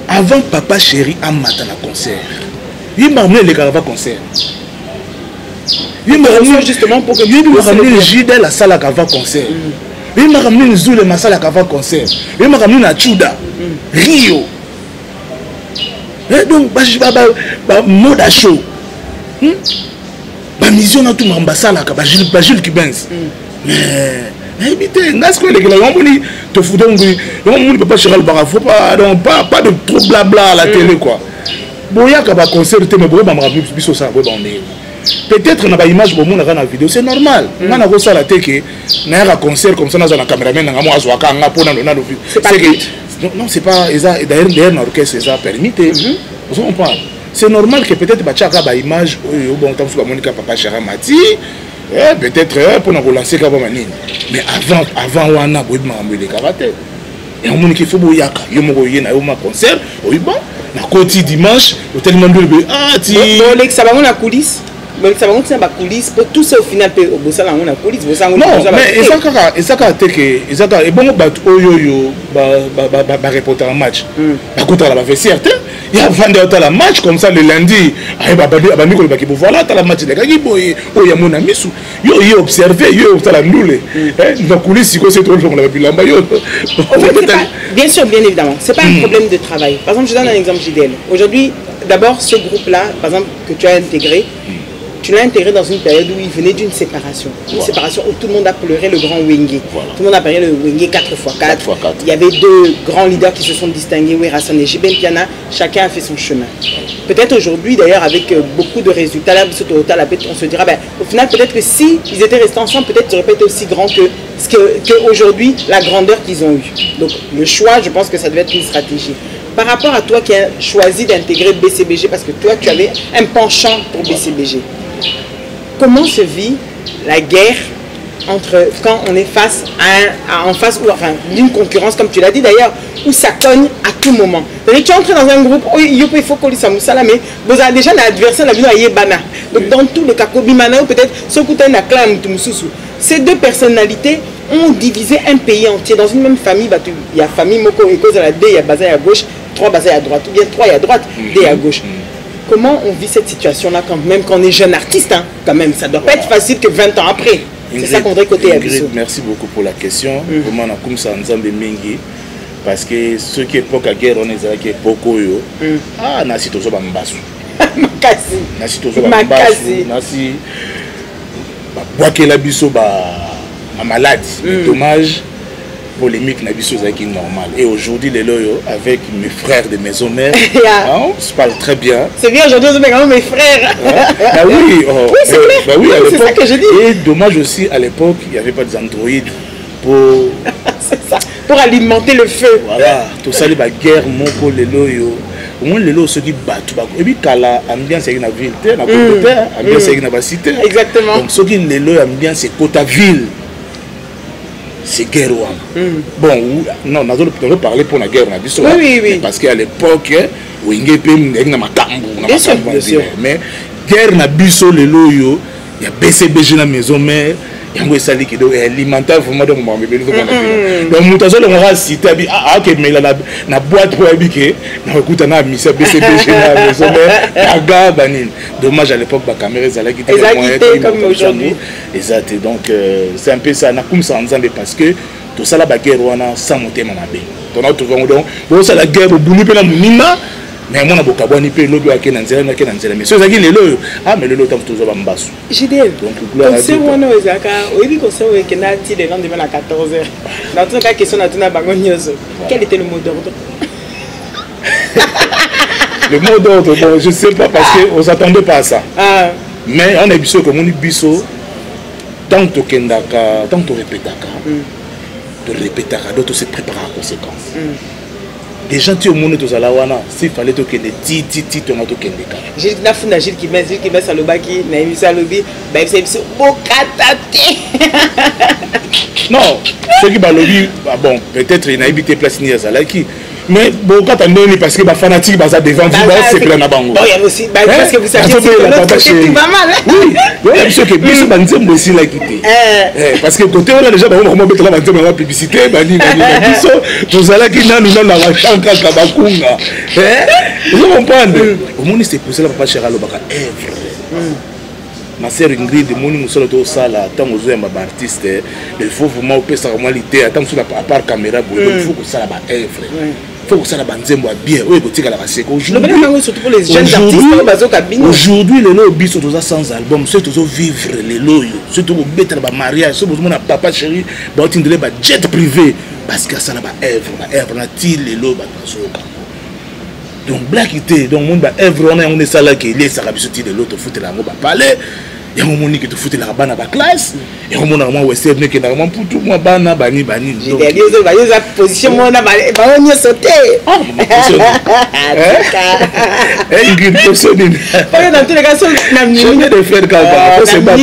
avant papa chéri a matin la concert. Il m'a amené les caravans concert. Il m'a ramené justement pour que il m'a ramené le Jida la salle à cava concert. Il m'a ramené le Zoul la salle à cava concert. Il m'a ramené la Chuda Rio. Et donc bah mode à show. Bah mission à tout m'ambassade là bah Jules Kibens. Mais évitez, n'est-ce que les gars, on te fout donc, on ne peut pas chercher le bar, faut pas de trop blabla à la télé quoi. Bon, il y a qu'à concert, mais bon, on m'a rappelé plus ça, peut-être on a une image, bon, on a une vidéo, c'est normal. On a ça la télé, on a un concert comme ça, on a un caméraman, on a un zoaka, on a un c'est pas non, c'est pas, d'ailleurs, l'orchestre, c'est ça permis, on parle. C'est normal que peut-être une image, bon, tant que Monica Papa Chara Mati. Peut-être pour nous relancer comme manine. Mais avant on a besoin de karaté. Et on dit qu'il faut boyaka. Yo mo boyé na yo ma concert. Oui bon. Na côté dimanche, hôtel Mandou ti. Bon les ça va na coulisses. Mais ça va on na coulisses pour tout ça au final au bossa là on a coulisses. Non, mais et ça et bon ba oyo ba reporter un match. Ba contre la va certain. Il y a vendu la match comme ça le lundi. Voilà, la match de Gagiboy, oh, il y a mon ami, yo observé, yo la noule. Donc, c'est trop long, bien sûr, bien évidemment. Ce n'est pas un problème de travail. Par exemple, je donne un exemple JDL. Aujourd'hui, d'abord, ce groupe-là, par exemple, que tu as intégré, tu l'as intégré dans une période où il venait d'une séparation. Une séparation où tout le monde a pleuré le grand Wenge. Tout le monde a pleuré le Wenge 4x4. Il y avait deux grands leaders qui se sont distingués, Werason et Jiben Piana. Chacun a fait son chemin. Peut-être aujourd'hui, d'ailleurs, avec beaucoup de résultats, là, on se dira, ben, au final, peut-être que si ils étaient restés ensemble, peut-être qu'ils n'auraient pas été aussi grands que aujourd'hui, la grandeur qu'ils ont eue. Donc, le choix, je pense que ça devait être une stratégie. Par rapport à toi qui as choisi d'intégrer BCBG, parce que toi, tu avais un penchant pour BCBG. Comment se vit la guerre entre quand on est face en face ou enfin d'une concurrence comme tu l'as dit d'ailleurs où ça cogne à tout moment. C'est-à-dire que tu entres dans un groupe où il faut qu'on mais vous avez déjà un adversaire la vie à Yébana. Donc dans tous les cas, Kobimana ou peut-être Sokutana Clan Mutumususu. Ces deux personnalités ont divisé un pays entier dans une même famille. Il y a famille Moko et cause à la D, il y a Bazaï à gauche, 3 Bazaï à droite, ou bien 3 à droite, D à gauche. Comment on vit cette situation-là quand même quand on est jeune artiste hein, quand même, ça ne doit pas être facile que 20 ans après. C'est ça qu'on voudrait côté Abisso. Merci beaucoup pour la question. Comment on a comme ça en Mingi parce que ceux qui époque à guerre on est à l'époque ah nasi tozo bambasu. Makasi. Nasi tozo bambasu. Nasi boire la biso ma maladie. Dommage. Polémique Nabiso qui est normal. Et aujourd'hui, les loyaux, avec mes frères de maison mère, on se parle très bien. C'est bien aujourd'hui, on mes frères. Bah oui, oui c'est clair. Bah oui, c'est ça que je dis. Et dommage aussi, à l'époque, il n'y avait pas des androïdes pour... c'est ça, pour alimenter le feu. Voilà, tout ça, les guerres, moko, les loyaux. Au moins, les loyaux se disent, et puis, quand l'ambiance est dans la ville, dans la côté, l'ambiance est dans la cité. Exactement. Donc, ceux qui les loyaux, l'ambiance, c'est côté ville. C'est guerre. Bon, non, on a parlé pour la guerre. Oui. Parce qu'à l'époque, il y a mais guerre na biso le loyo, il y a BCBG na maison mère, il y a un sali qui doit alimenter vraiment donc moi bébé donc mutazo le mora cité ok mais la boîte pour habiter na écoute na mission BCBG na maison mère aga banin dommage à l'époque ba caméra zala qui était moyen comme aujourd'hui exact donc c'est un peu ça na comme ça en Zambie parce que tout ça la guerre wana sans monter ma mabe on a trouvé donc bon ça la guerre au bout pe na munima mais moi, je suis peu lobby à Kenanzela, mais ceux qui les loyaux, mais le lot est toujours en bas. J'ai dit, donc c'est moi, oui, comme ça, on a dit le lendemain à 14h. Dans toute la question, on a tout bagogneuse. Quel était le mot d'ordre? Le mot d'ordre, bon, je ne sais pas parce qu'on ne s'attendait pas à ça. Mais on a vu que mon biso, tant que tu répètes, d'autres se préparent à conséquence. Les gens qui ont monté tous à la wana, s'il fallait que les titi on a tout qu'un décalage. J'ai la funda Gilles qui met à l'obaki, naïmi ça lobby, ben c'est bokatate. Non, ceux qui va lobby, bon, peut-être il n'a évité place ni à Zalaki. Mais bon, quand on est parce que les fanatiques sont devant vous, c'est plein à Bango. Bon, il y a aussi, parce que vous savez que l'autre côté tout va mal. Oui, il y a ceux qui bisous banzem aussi là quitté. Parce que côté on a déjà vraiment mettre la banzem en publicité, bani bisous, tous là qui n'a nous dans la chanka kabakunga. Vous comprenez? Au moins c'est pour ça papa Chéra Lobaka œuvre. Ma sœur Ingrid, mon nous sommes tous ça là, tant aux hommes artistes, il faut vraiment opérer sa normalité, tant sur la part caméra, il faut que ça la œuvre. Il faut que ça la banzembo bien. Oui, boutique à la race. Surtout pour les jeunes artistes, aujourd'hui, les lobbies sont tous sans album, c'est tous vivre les loyaux, surtout au bête de mariage, c'est pour mon papa chéri, bah tu ne pas jet privé, parce que ça la œuvre, na til les loyaux, donc black était donc mon ba œuvre on est ça là qui est ça rabis sorti de l'autre foot la mo ba parler ya mo moni que tu foot la bana ba classe et on mona moi western que na moi pour tout moi bana bani donc il y a position moi na ba on y sauter une position dans tous les cas na minute de frère quand c'est pas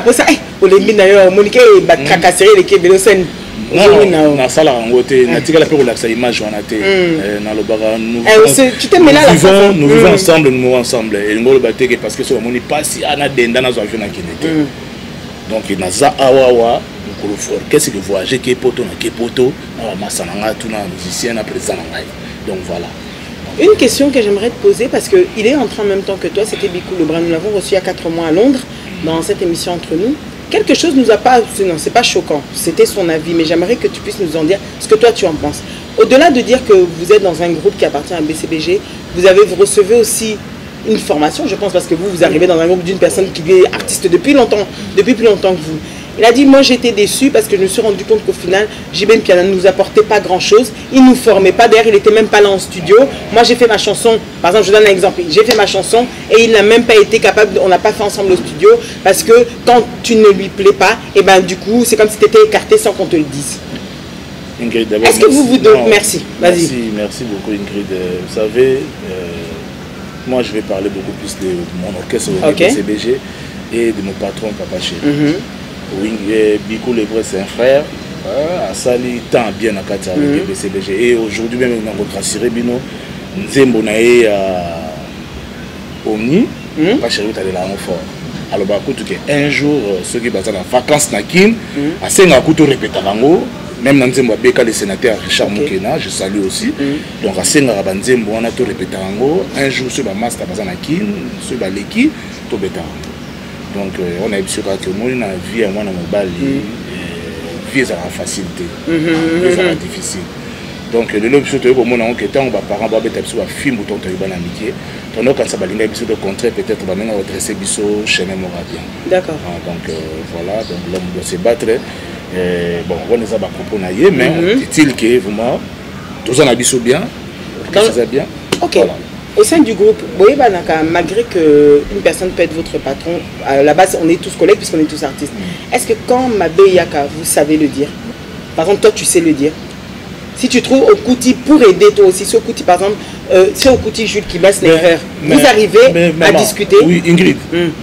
pour ça pour les mine yo monique ba tracasser les kebelo sen. Non, na sala ngote na tika la pe relaxer image on a été na le baga nous vivons ensemble nous mourons ensemble et ngolo bateke parce que so moni passe ana denda na zo avion na kinete donc na za awawa ko le qu'est-ce que voyager qui poto na kepoto na masana nga tout na musicien na président ngai donc voilà Une question que j'aimerais te poser, parce qu'il est entré en même temps que toi, c'était Bikou Lebrun. Nous l'avons reçu il y a 4 mois à Londres, dans cette émission Entre nous. Quelque chose nous a pas... Non, c'est pas choquant, c'était son avis, mais j'aimerais que tu puisses nous en dire ce que toi tu en penses. Au-delà de dire que vous êtes dans un groupe qui appartient à BCBG, vous recevez aussi une formation, je pense, parce que vous arrivez dans un groupe d'une personne qui est artiste depuis plus longtemps que vous. Il a dit, moi j'étais déçu parce que je me suis rendu compte qu'au final, JB Mpiana ne nous apportait pas grand chose, il ne nous formait pas, d'ailleurs il n'était même pas là en studio. Moi j'ai fait ma chanson, par exemple je donne un exemple, j'ai fait ma chanson et il n'a même pas été capable, on n'a pas fait ensemble au studio, parce que quand tu ne lui plais pas, et ben du coup c'est comme si tu étais écarté sans qu'on te le dise. Ingrid, d'abord, est-ce que vous donc merci, vas-y. Merci beaucoup Ingrid. Vous savez, moi je vais parler beaucoup plus de mon orchestre au BCBG et de mon patron Papa Chéri. Oui, Bikou Lebrun c'est un frère, à Sali tant bien à Kata avec BCBG. Et aujourd'hui même on a gracié Bino, Nzembo nae à Omni, Papa Chéri est allé là en fort. Alors bah écoute un jour ceux qui basent en vacances nakin, à Sengakuto répéter rango. Même dans Nzembo Beka le sénateur Richard Moukena, je salue aussi. Donc à Senga Nzembo on a tout répéter rango. Un jour sur la master basé nakin, sur la leki, tout bêta. Donc on a vu que moi na vie à moi na mobile vie ça la facilité ça la difficile donc le l'option de mon on que tant ba parents ba beta biso ba film ou ton ba na amitié ton quand ça ba linga biso de contraire peut-être ba na redresser biso chemin moral bien d'accord donc voilà donc l'homme doit se battre bon on les a ba propos na yé mais dit-il que vraiment tous en biso bien ça bien OK voilà. Au sein du groupe, malgré qu'une personne peut être votre patron, à la base on est tous collègues puisqu'on est tous artistes. Est-ce que quand Mabé Yaka, vous savez le dire? Par exemple, toi tu sais le dire. Si tu trouves Okuti pour aider toi aussi, si Okuti par exemple, si Okuti Jules qui baisse l'erreur, vous arrivez à discuter? Oui, Ingrid,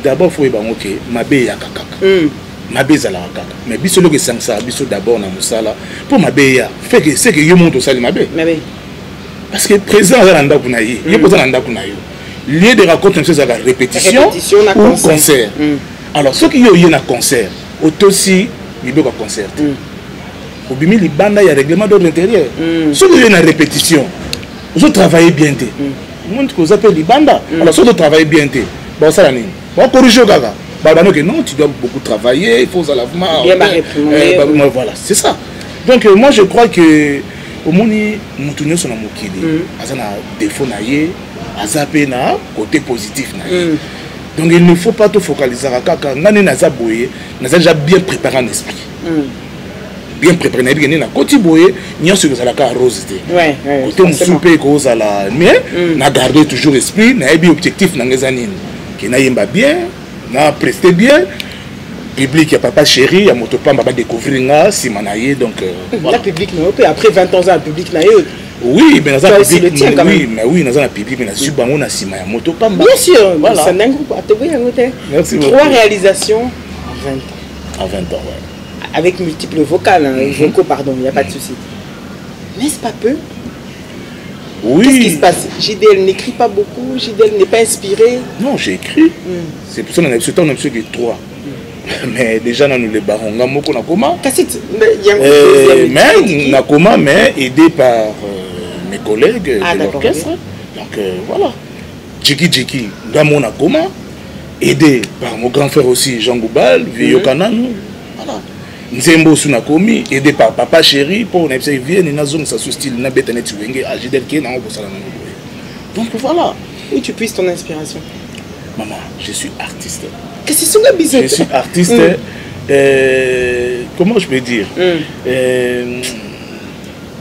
d'abord il faut dire ok, Mabé Yaka kaka. Mabé Zala kaka. Mais biso lo que ça, biso d'abord na musala pour Mabé ya, fait que c'est que yo monte au sali Mabé. Parce que présent à l'anda kunaï, il y a pas d'anda kunaï. Lieu de raconter une chose à la répétition ou concert. Alors ceux qui y ont un concert, aussi il y a un concert. Au bimi li banda il y a règlement d'ordre intérieur. Ceux qui y ont une répétition, vous travaillez bien té. Monde que vous appelez li banda. Alors ceux qui travaillent bien té, bon ça la nini. Bon corriger au gaga. Bah non que non, tu dois beaucoup travailler, il faut ça lavement. Voilà, c'est ça. Donc moi je crois que au moni mutunyo sona mokili azana défaut na ye azape na côté positif na ye donc il ne faut pas te focaliser kaka ngani na za boye na za déjà bien préparé en esprit bien préparé na bien na côté boye nyonso que ça la ka rose té côté musupe ko za la mais na garder toujours esprit na bi objectif na ngezanini ki na yemba bien na prester bien public, il y a Papa Chéri, il y a Motopamba, va découvrir si manaye donc voilà. La public après 20 ans le public naïe. Oui, mais dans un public oui, mais oui, dans un public mais na subango na sima ya Motopamba. Bien sûr, voilà. C'est un groupe Merci beaucoup. 3 réalisations en 20 ans. En 20 ans, ouais. Avec multiples vocales, vocaux pardon, il n'y a pas de souci. N'est-ce pas peu? Oui. Qu'est-ce qui se passe? JDL n'écrit pas beaucoup, JDL n'est pas inspiré. Non, j'ai écrit. C'est pour ça qu'on a ce temps on a ce que 3. Mais déjà nous les barons Ngamoko Nakoma mais Nakoma mais aidé par mes collègues de l'orchestre donc voilà Djiki Ngamo Nakoma aidé par mon grand frère aussi Jean Goubal Vieyo Kananu voilà Nzembo Sunakomi aidé par Papa Chéri pour on vient na zone ça sous style na betanet wenge agidel ke na bosala na donc voilà où tu puisses ton inspiration. Maman, je suis artiste. Qu'est-ce que c'est que bizarre? Je suis artiste. Comment je peux dire?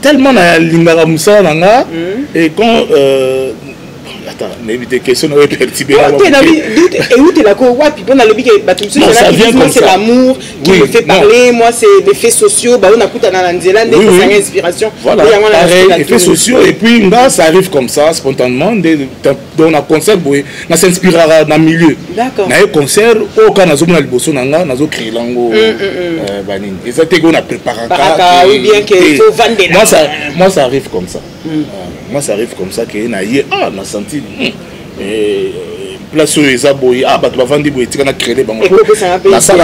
Tellement na lingara musa nanga et quand attends, mais des questions n'auraient pas perturbé. Et où t'es là quoi? C'est l'amour qui me fait parler. Moi, c'est les faits sociaux. On a coupé dans l'Anzélande, c'est une inspiration. Voilà, pareil, effets sociaux. Et puis, ça arrive comme ça, spontanément. Dans un concert, on s'inspirera dans le milieu. D'accord. Dans un concert, au cas où on a le bosso, on a créé l'ango. Et ça, on a préparé. Oui, bien qu'il faut vendre. Moi, ça arrive comme ça. Moi, ça arrive comme ça. On a senti. Place où les aboyés, bah tu vas vendre des boîtiers, on a créé des banques. La salle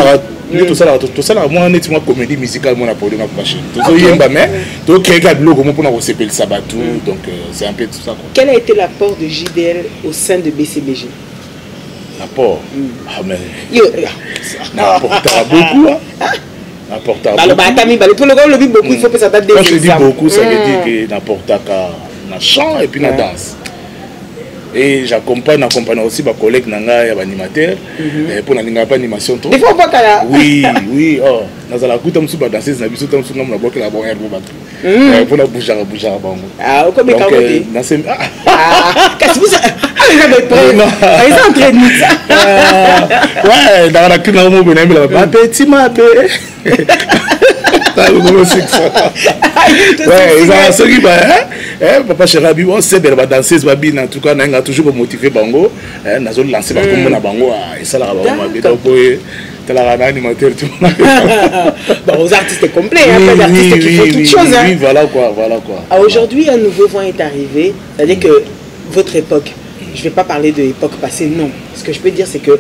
tout ça moi net moi comédie musicale moi na pour na pas chez tout yemba mais to keka blogo mo pour na sepel sabatu donc c'est un peu tout ça quoi. Quel a été l'apport de JDL au sein de BCBG? L'apport mais n'apportera beaucoup n'apportera beaucoup il faut que ça date des quand je dis beaucoup ça veut dire que n'apportera na chant et puis na danse. Et j'accompagne aussi ma collègue nanga ya animateur pour na linga pas animation trop. Des fois pas kala. Oui, oh, nazala kuta musu ba danseuse na biso ta musu ngam na boka la bon air ba. Pour na bouger bango. Ah, comme ka côté. Na sem Qu'est-ce que ça? Ah, mais prêt. Ils sont en train de ça. Ouais, dans la kina mo bena mi la petit ma bé. Ouais, ils ont ce qui va papa Cherabi on sait de la danseuse babi en tout cas n'a toujours motivé bango n'a pas lancé par comme na bango et ça la bango babi donc tu la animateur tout bon aux artistes complets hein pas d'artistes qui font toutes choses hein. Oui voilà quoi aujourd'hui un nouveau vent est arrivé, c'est-à-dire que votre époque, je vais pas parler de l'époque passée non, ce que je peux dire c'est que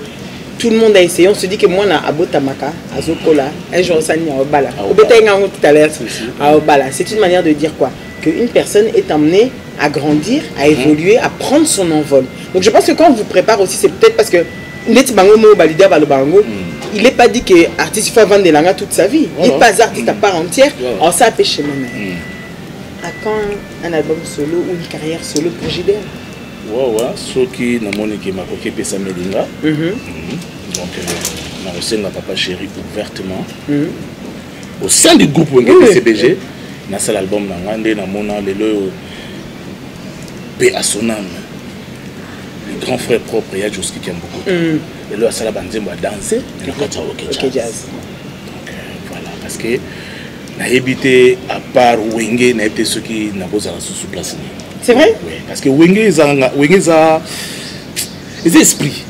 tout le monde a essayé. On se dit que moi, à Abotamaka, à Zokola, un jour, ça n'y a pas là. Au Bétaïngan tout à l'heure, à Obala. C'est une manière de dire quoi? Qu'une personne est amenée à grandir, à évoluer, à prendre son envol. Donc je pense que quand on vous prépare aussi, c'est peut-être parce que il n'est pas dit que l'artiste faut vendre des langues toute sa vie. Il n'est pas artiste à part entière. Alors ça a fait chez moi. À quand un album solo ou une carrière solo pour JDL? Ouais, ceux qui n'ont pas qui m'a coqué pesa melinga. Donc, on a reçu ma papa chéri ouvertement. Au sein du groupe BCBG, on a fait l'album Nangande, on a le à son âme. Le grand frère propre, il y a Joski qui aime beaucoup. Et là, ça la bande va danser, et le OK Jazz. Donc, voilà, parce que on a habité à part Wenge, on a été ceux qui n'ont pas sous place. C'est vrai? Oui, parce que Wenge a esprit.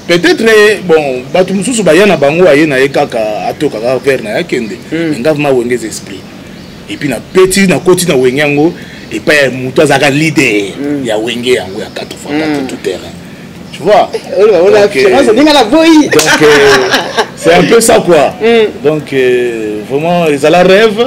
Peut-être, bon, Batumsusu Bayana Bango Ayena Ekaka Atoka vers na Kende. Ngavma Wenge esprit. Et puis na petit na côté na Wengango et pas Moutazaka leader. Il y a Wenge yango ya 4 fois 4 tout terrain. Tu vois? Donc c'est un peu ça quoi. Donc vraiment ils ont la rêve.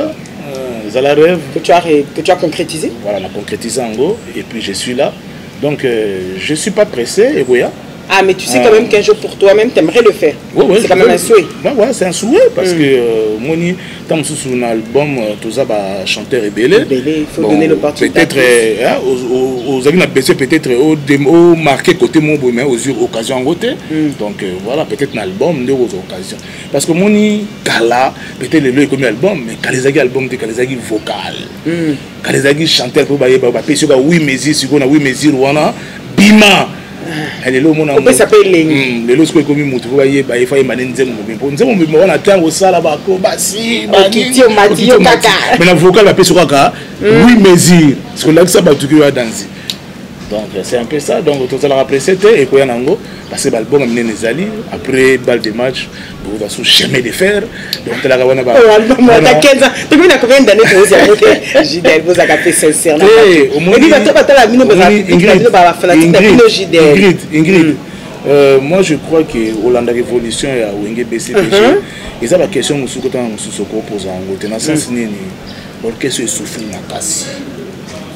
Que tu as concrétisé. Voilà, on a concrétisé en gros. Et puis je suis là. Donc je ne suis pas pressé. Et voilà. Ah, mais tu sais quand même qu'un jour pour toi-même, tu aimerais le faire. C'est quand même un souhait. Ouais, c'est un souhait parce que moi, quand je suis sur un album, tout ça, chanteur et belé. Il faut donner l'opportunité. Peut-être, aux amis, peut-être, au marqué côté mon beau, mais aux occasions en côté. Donc voilà, peut-être un album de aux occasions. Parce que moi, Kala, peut-être le comme album, mais Kalizagi album de Kalizagi vocal. Kalizagi chanteur pour bailler, oui, mesure, si on a oui, mesure, voilà, Bima. On peut s'appeler Lengi. Les lorsque comme il faut y manier on attend au sala bako basi mais la vocal la sur quoi oui mesure parce que là ça va tout que danser. Donc c'est un peu ça. Donc tout ça l'a apprécié et quoi yango parce que l'album a mené les alliés après balle de match pour dans son chemin de fer. Donc là on a pas t'as 15 ans. Depuis combien d'années que vous avez JDL vous avez fait sincèrement. Et puis la mine Ingrid. Moi je crois que Hollande Révolution et à Wenge BCBG ils ont la question musuko tan musuko poser en gros dans le sens nini orchestre souffle na kasi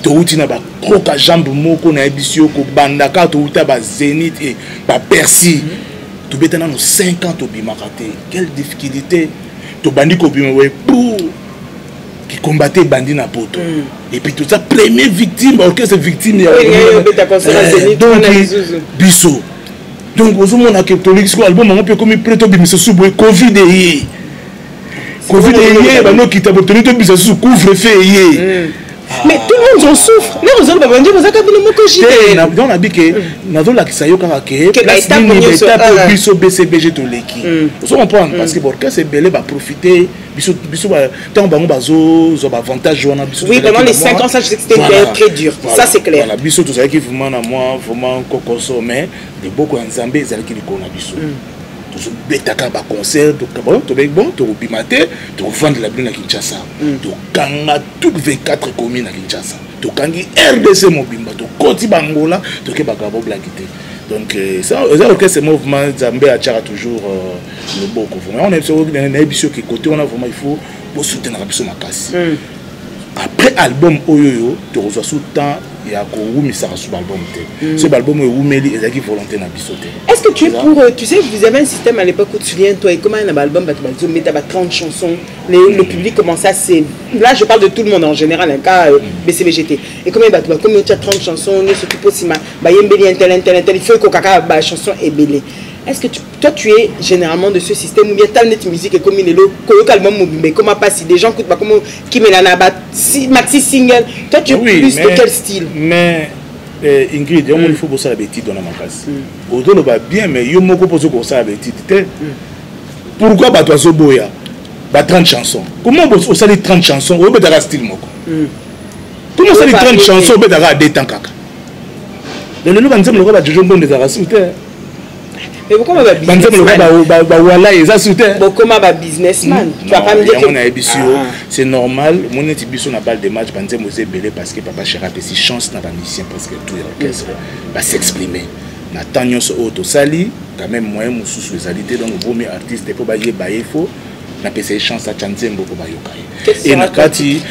touti na ba troka jambe moko na ebisio ko bandaka touta ba Zénith et ba Percy to betana no 50 to bimakate quelle difficulté to bandi ko bimwe pour qui combattait bandi na poto et puis tout ça première victime orchestre victime ya donc biso donc aux hommes on a catholique ce album on peut comme prêt to bimiso sous Covid et Covid et ba no kita botoni to biso sous couvre-feu. Mais tout le monde en souffre. Les raisons de Bandi, vous avez dit on a dit que nous avons la kisayo karaké. Biso BCBG to leki. Vous comprenez parce que borka c'est belé va profiter. Biso tant bango bazo zo avantage on a biso. Oui, pendant les 5 ans ça c'était très dur. Ça c'est clair. Voilà, biso tout ça qui vraiment na moi vraiment kokoso mais de beaucoup en Zambie ils allaient qui le biso. Tout betaka ba concert to bon to bimate to vendre la bine à Kinshasa to kanga toutes 24 communes à Kinshasa to kangi RDC mobimba to koti bangola to ke bakabo blackité Donc ça orchestre mouvement Zambé a toujours le beau on est sur une émission qui côté on a vraiment il faut soutenir la personne à casse. Après album Oyoyo tu reçois sous temps il y a Koumi ça sous album ce album est Oumeli et qui volonté na bisoté. Est-ce que tu es pour tu sais vous avez un système à l'époque où tu souviens toi et comment un album tu mets 30 chansons le public commence à c'est là je parle de tout le monde en général un cas BCBGT et comment tu as 30 chansons surtout pour si ma yembeli un tel il faut que kaka chanson est belle. Est-ce que toi tu es généralement de ce système ou bien ta net musique et comme il est là mais comment pas si des gens écoutent pas comment qui met la naba maxi single toi tu es plus de quel style? Mais Ingrid il faut bosser la bêtise dans la macasse auto va bien mais yo moko pose ko ça la bêtise pourquoi ba toi so boya ba 30 chansons comment on sali 30 chansons au betara style moko comment on sali 30 chansons au betara des temps kaka le lelo banzem le ko ba jojo bon des arasute. Mais pourquoi ma businessman? Tu vas pas me dire que c'est normal. Mon étibition n'a pas de match. Parce que papa Chéra a si chance dans la mission parce que tout l'orchestre va s'exprimer. Nathan sur auto sali quand même moyen sous les alités donc vaut mieux artiste pour bailler baïfo. Na pesa chance à Chanzembo pour bayokai. Et nakati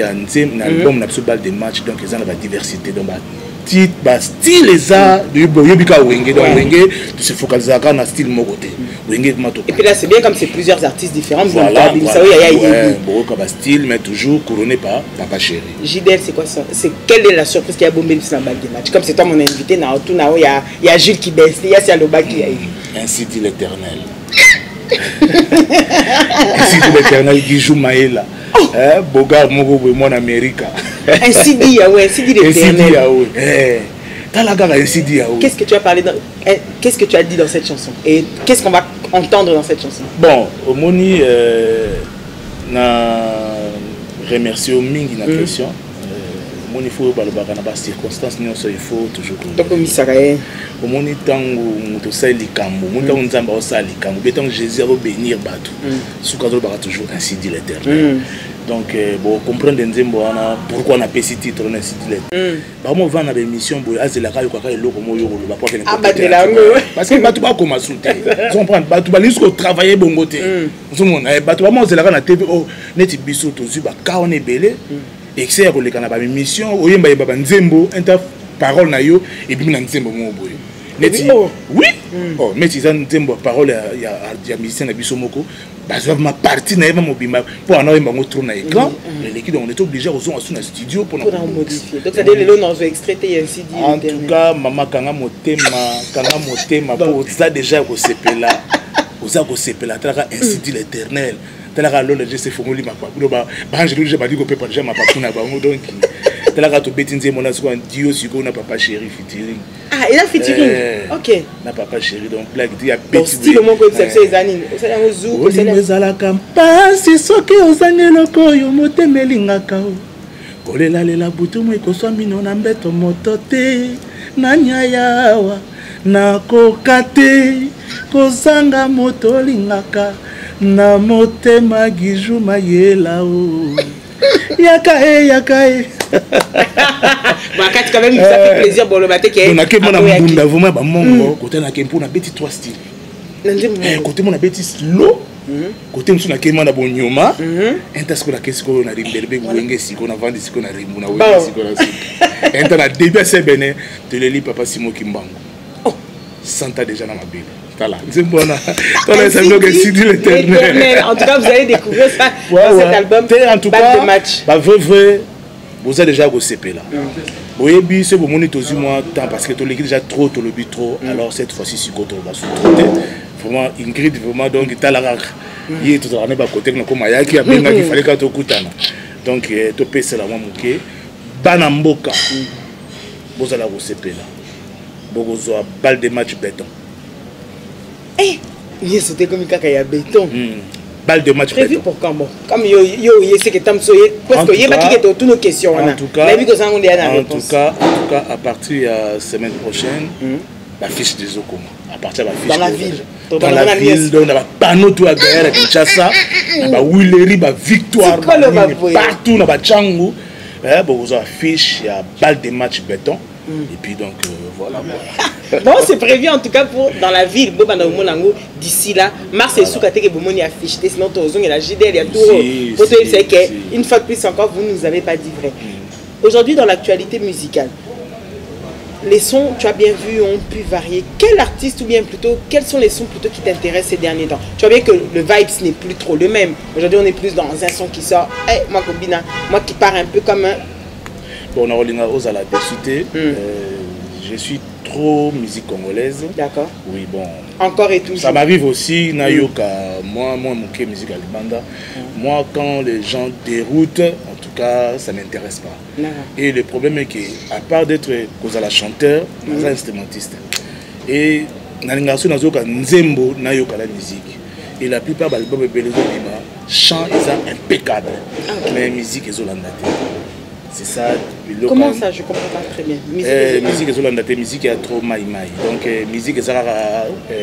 anzem na album na bal de match donc ils ont la diversité donc style les arts de Yobika Wenge donc Wenge tu se focalises à un style mogoté Wenge et puis là c'est bien comme c'est plusieurs artistes différents voilà comme style mais toujours couronné par Papa Chéri. JDL c'est quoi ça c'est quelle est la surprise qui a bombé dans la balle de match comme c'est toi mon invité na tout na il y a Jules qui baisse il y a Sialoba qui a ainsi dit l'Éternel. Ainsi dit l'Éternel qui joue Maëla. Bogard Mogo en Amérique. Ainsi dit l'Éternel. Qu'est-ce que tu as parlé qu'est-ce que tu as dit dans cette chanson et qu'est-ce qu'on va entendre dans cette chanson? Bon, Moni na remercier au mingi na question. Il faut que les circonstances il faut toujours au moins tango sali kambo monta nzamba osali kambo beton Jésus va bénir bateau sous cadre toujours ainsi dit l'Éternel. Donc bon comprendre nzembo ana pourquoi on a payé ce titre on ainsi dit l'Éternel ba mo va na émission boy azela ka yokaka eloko mo yoko ba kwa parce que bateau ba koma souté on prend bateau ba lisco travailler bongo te on bateau ba mo azela ka na TV oh neti biso tozu ba ka on est belé excès ya kolekana ba mission oyemba yeba nzembo inter parole na yo et puis na nzembo mo boye neti oui oh mais ils ont nzembo parole ya musicien na biso moko bazwa ma partie na yeba mobima pour ana yemba ngo tourner na écran l'équipe on est obligé aux on na studio pour modifier donc ça dit le nom extraité ainsi dit en tout cas mama kanga motema pour ça déjà ko sepela oza ko sepela traka ainsi dit l'Éternel. Tela lolo je se fongoli mapapu ba banjelu je ba di ko pepa déjà mapapu na bango donc tela to betinze mona so Dio siko na Papa Chéri featuring il a featuring OK na Papa Chéri donc blague dit a petit style mon concept c'est anine ça yango zuko c'est la campagne si soki ozangelo koyo motemelingaka kolela lela butu mo ikoswa mino na mbeto motote na nyayawa na kokate kozanga motolingaka na motema giju mayela o yakae quand même ça fait plaisir pour le matin qui est on a que mona mbunda vraiment ba mongo côté na kempo na beti 3 styles côté mona beti slow côté mso na kemana bonyoma intasko la kesiko na rimbelbe wenge siko na vandi siko na rimbu na wenge siko na siko enta na début c'est bene te le lit Papa Simo Kimbango santa déjà na mabile. Voilà, c'est bon. En tout cas, vous allez découvrir ça dans cet album. En tout cas, vrai, vous avez déjà recépé là. Oui, c'est bon, on moins temps parce que tu l'écris déjà trop, tu le but trop. Alors cette fois-ci, si tu vas sous-traiter, vraiment Ingrid, vraiment donc tu as la rare. Il est tout à l'heure côté comme Ayaki, il fallait que tu écoutes. Donc tu peux c'est la moins mouké. Banamboka, vous allez recépé là. Vous avez balle de match béton. Eh, il est sauté comme il y a béton. Balle de match prévu pour quand bon. Comme yo c'est que tam soyé parce que il y a qui toutes nos questions en tout cas. À partir de la semaine prochaine, la fiche des Okoma. À partir de la fiche dans la ville. Dans la ville, donc on a panneau tout à Gaël à Kinshasa, on a Willery, victoire partout dans Tchangu. Bon, vous avez fiche, il y a balle de match béton. Et puis donc voilà. Bon, c'est prévu en tout cas pour dans la ville. D'ici là, mars et Soukate que Bomoni affiche. Sinon, il y a la JDL, il y a tout. Une fois de plus encore, vous ne nous avez pas dit vrai. Aujourd'hui, dans l'actualité musicale, les sons, tu as bien vu, ont pu varier. Quel artiste ou bien plutôt, quels sont les sons plutôt qui t'intéressent ces derniers temps? Tu vois bien que le vibe n'est plus trop le même. Aujourd'hui, on est plus dans un son qui sort. Hey, moi, Kombina, moi qui pars un peu comme un... Bon, on a la décité. Je suis trop musique congolaise. D'accord. Oui, bon. Encore et toujours. Ça m'arrive aussi, Nayoka, moi, mon musique à Libanda. Moi, quand les gens déroutent, en tout cas, ça ne m'intéresse pas. Et le problème est qu'à part d'être la chanteur, je suis instrumentiste. Et Nalingasu Nazoka Nzembo Nayoka la musique. Et la plupart des albums de chant est impeccable. Mais la musique est holandaise. C'est ça. Comment ça? Je ne comprends pas très bien. Musique est holandaise, musique est trop maï. Donc, musique est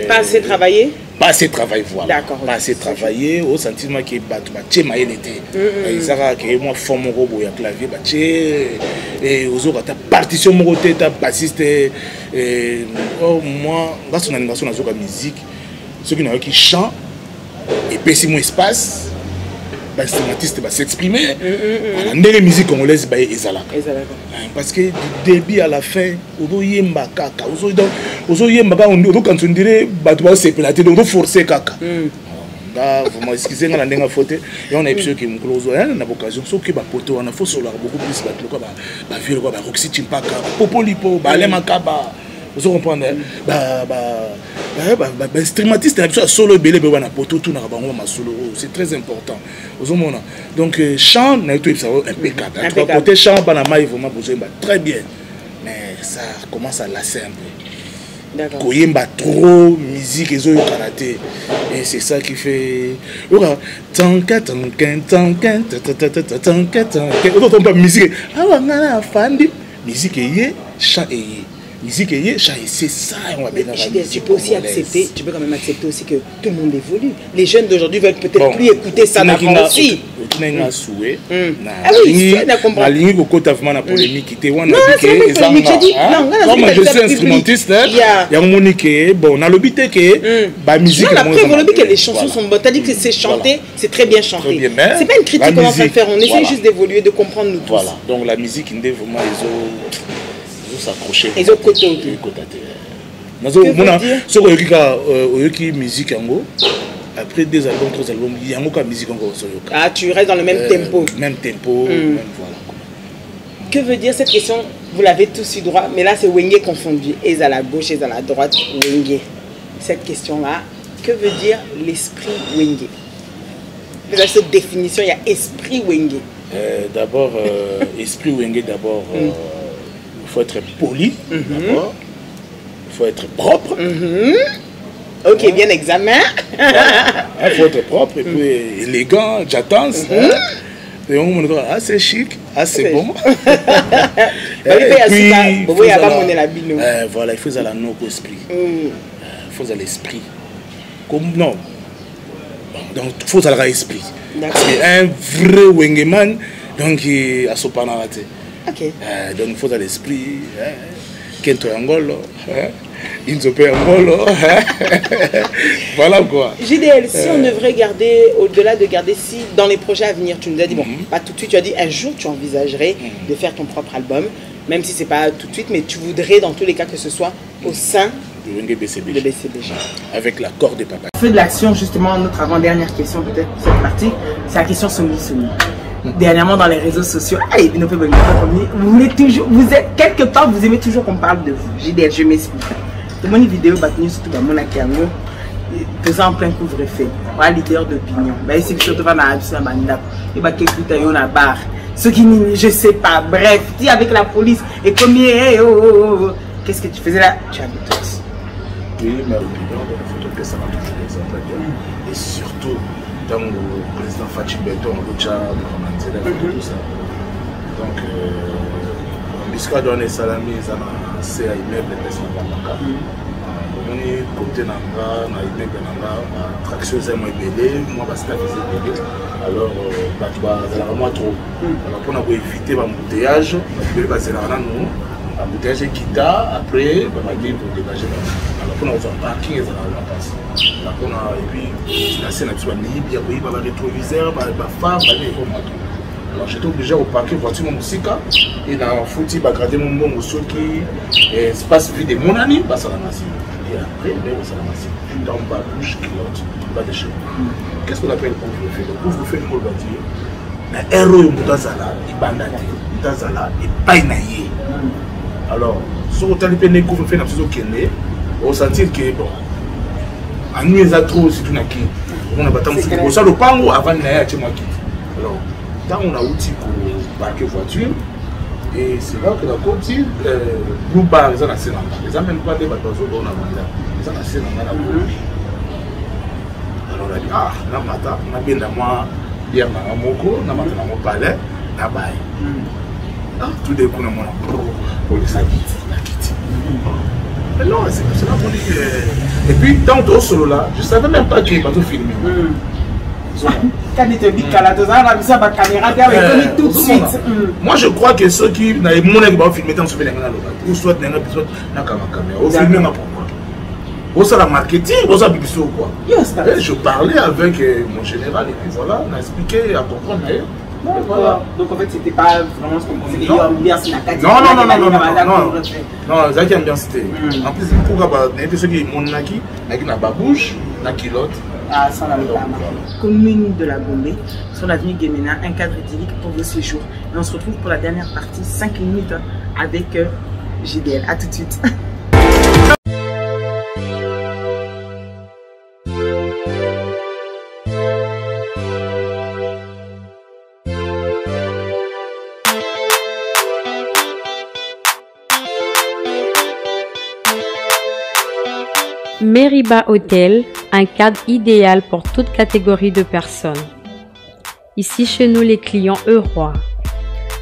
pas assez travaillé? Pas assez travaillé, voilà. D'accord. Pas assez travaillé, au sentiment que tu maï l'été. Ils ont que moi, forme mon robot, il y a clavier, et aux autres, ta partition, mon côté, ta bassiste. Moi, dans son animation, dans la musique, ceux qui chantent, et puis si mon espace. L'instrumentiste va s'exprimer. Dans les musiques congolaises, parce que du début à la fin, on yemba kaka, on yemba on quand on dirait batwa c'est platé, donc on forcer kaka. Vous excusez moi la faute et on a épisode qui me close on a occasion sauf que ba poto on a faut solar beaucoup plus ba vieux quoi ba Roxy Chimpaka, Popolipo, ba Lema Kaba. Vous comprenez? Instrumentiste, solo belé na poto tout na bango solo, c'est très important. Donc chant na tout impeccable. Côté chant banama il vraiment besoin très bien. Mais ça commence à lasser un peu. D'accord. Koyemba trop musique et zo karaté et c'est ça qui fait tanka musique ah fandi musique et chant et musique et c'est ça on va bien. Tu peux aussi accepter, tu peux quand même accepter aussi que tout le monde évolue. Les jeunes d'aujourd'hui veulent peut-être plus écouter ça d'avant aussi. souhait. Ah oui, c'est la ligne au côté vraiment la polémique qui était non, je suis instrumentiste. Il y a un monique bon on a l'obité que la musique la preuve on que les chansons sont bonnes. T'as dit que c'est chanté, c'est très bien chanté. C'est pas une critique qu'on va faire, on essaie juste d'évoluer, de comprendre nous tous. Voilà. Donc la musique il vraiment s'accrocher. Et autres côtés. Qui musique yango après 2 albums 3 albums il y a encore musique encore. Ah tu restes dans le même tempo. Même tempo, même voilà. Que veut dire cette question? Vous l'avez tous eu droit, mais là c'est Wenge confondu. Et à la gauche et à la droite Wenge. Cette question-là, que veut dire l'esprit Wenge? Dans cette définition, il y a esprit Wenge. D'abord, esprit Wenge d'abord. Il faut être poli, d'abord. Il faut être propre. Ok, bien examen. Il faut être propre et puis élégant, j'attends. Et on me dit, ah c'est chic, ah c'est bon. Et puis, voilà, il faut la no esprit. Il faut l'esprit. Comme non. Donc il faut avoir l'esprit. C'est un vrai Wengeman, donc il a son panarate. Okay. Donc il faut à l'esprit, Kento Angolo, Inzope Angolo, voilà quoi. JDL, si on devrait garder, au-delà de garder, si dans les projets à venir, tu nous as dit, bon, pas tout de suite, tu as dit un jour tu envisagerais de faire ton propre album, même si c'est pas tout de suite, mais tu voudrais dans tous les cas que ce soit au sein de BCBG. Avec l'accord des papas. Feu de l'action, justement, notre avant-dernière question, peut-être pour cette partie, c'est la question Somi. Dernièrement dans les réseaux sociaux, vous voulez toujours, vous êtes quelque part, vous aimez toujours qu'on parle de vous. JDL, je m'explique. De mon vidéo, surtout dans mon acquiamo, faisant en plein couvre-feu, leader d'opinion. C'est surtout dans la bande, il va écouter une barre. Ce qui, je sais pas, bref, dis avec la police et combien, qu'est-ce que tu faisais là? Tu avais tout. Oui, mais ça m'a toujours exemple. Et surtout, dans le président Fachi Beton, tout ça. Donc, puisqu'on donne salami, ça c'est un immeuble de Saint-Bamaka. On est côté Nanga, on a immeuble Nanga, traction c'est moins belé, moi parce que c'est belé. Alors, ça va vraiment trop. Alors, pour éviter l'embouteillage, on va passer là nous. embouteillage et guitare, après, on m'a dit pour dégager. Alors, on a un parking et ça n'a pas passé. Et puis, la scène a tué il y a des rétroviseurs, des femmes, alors j'étais obligé de parquer voiture mon musique et dans le foot, il va garder mon bon qui espace vide mon ami, ça la masse. Et après, ça la masse. Dans ma bouche, culotte, pas de chez moi. Qu'est-ce qu'on appelle le couvre-feu? Le couvre-feu, le mot va dire. Le héros, Moutazala, il bandate, Moutazala, il painaye. Alors, si on a le couvre-feu, on va sentir que bon, en nuit, il y a trop, c'est tout qui. On a battu le pango avant de naître chez moi. Alors, quand on a outil pour parquer voiture, et c'est là que la côte, nous bar, les gens à Sénat. Les gens même pas des bateaux dans la mandat. Les gens à Sénat, on a alors on a dit, ah, on a bien d'avoir bien dans mon moko, on a maintenant mon palais, on a bail. Ah, tout d'un coup, on a pour les acquitter. Mais non, c'est là qu'on dit. Et puis, dans le solo là, je ne savais même pas qu'il y avait pas tout filmé. Quand il te dit qu'à la deuxième, on a vu ça par caméra, tout de suite. Moi, je crois que ceux qui n'avaient pas filmé, ils ont filmé ou soit dans l'épisode, dans la caméra. Au filmé, pourquoi? Au ça, la marketing, au ça, ou quoi? Je parlais avec mon général et puis voilà, on a expliqué à comprendre. Voilà. Donc en fait, c'était pas vraiment ce qu'on pensait. Non, c'est une ambiance. En plus, pourquoi ceux qui ont na babouche, na kilote. Ah, ça la commune de la Gombe, sur l'avenue Guémena, un cadre idyllique pour vos séjours. Et on se retrouve pour la dernière partie, 5 minutes, avec GDL. A tout de suite. Meriba Hotel, un cadre idéal pour toute catégorie de personnes. Ici chez nous, les clients heureux,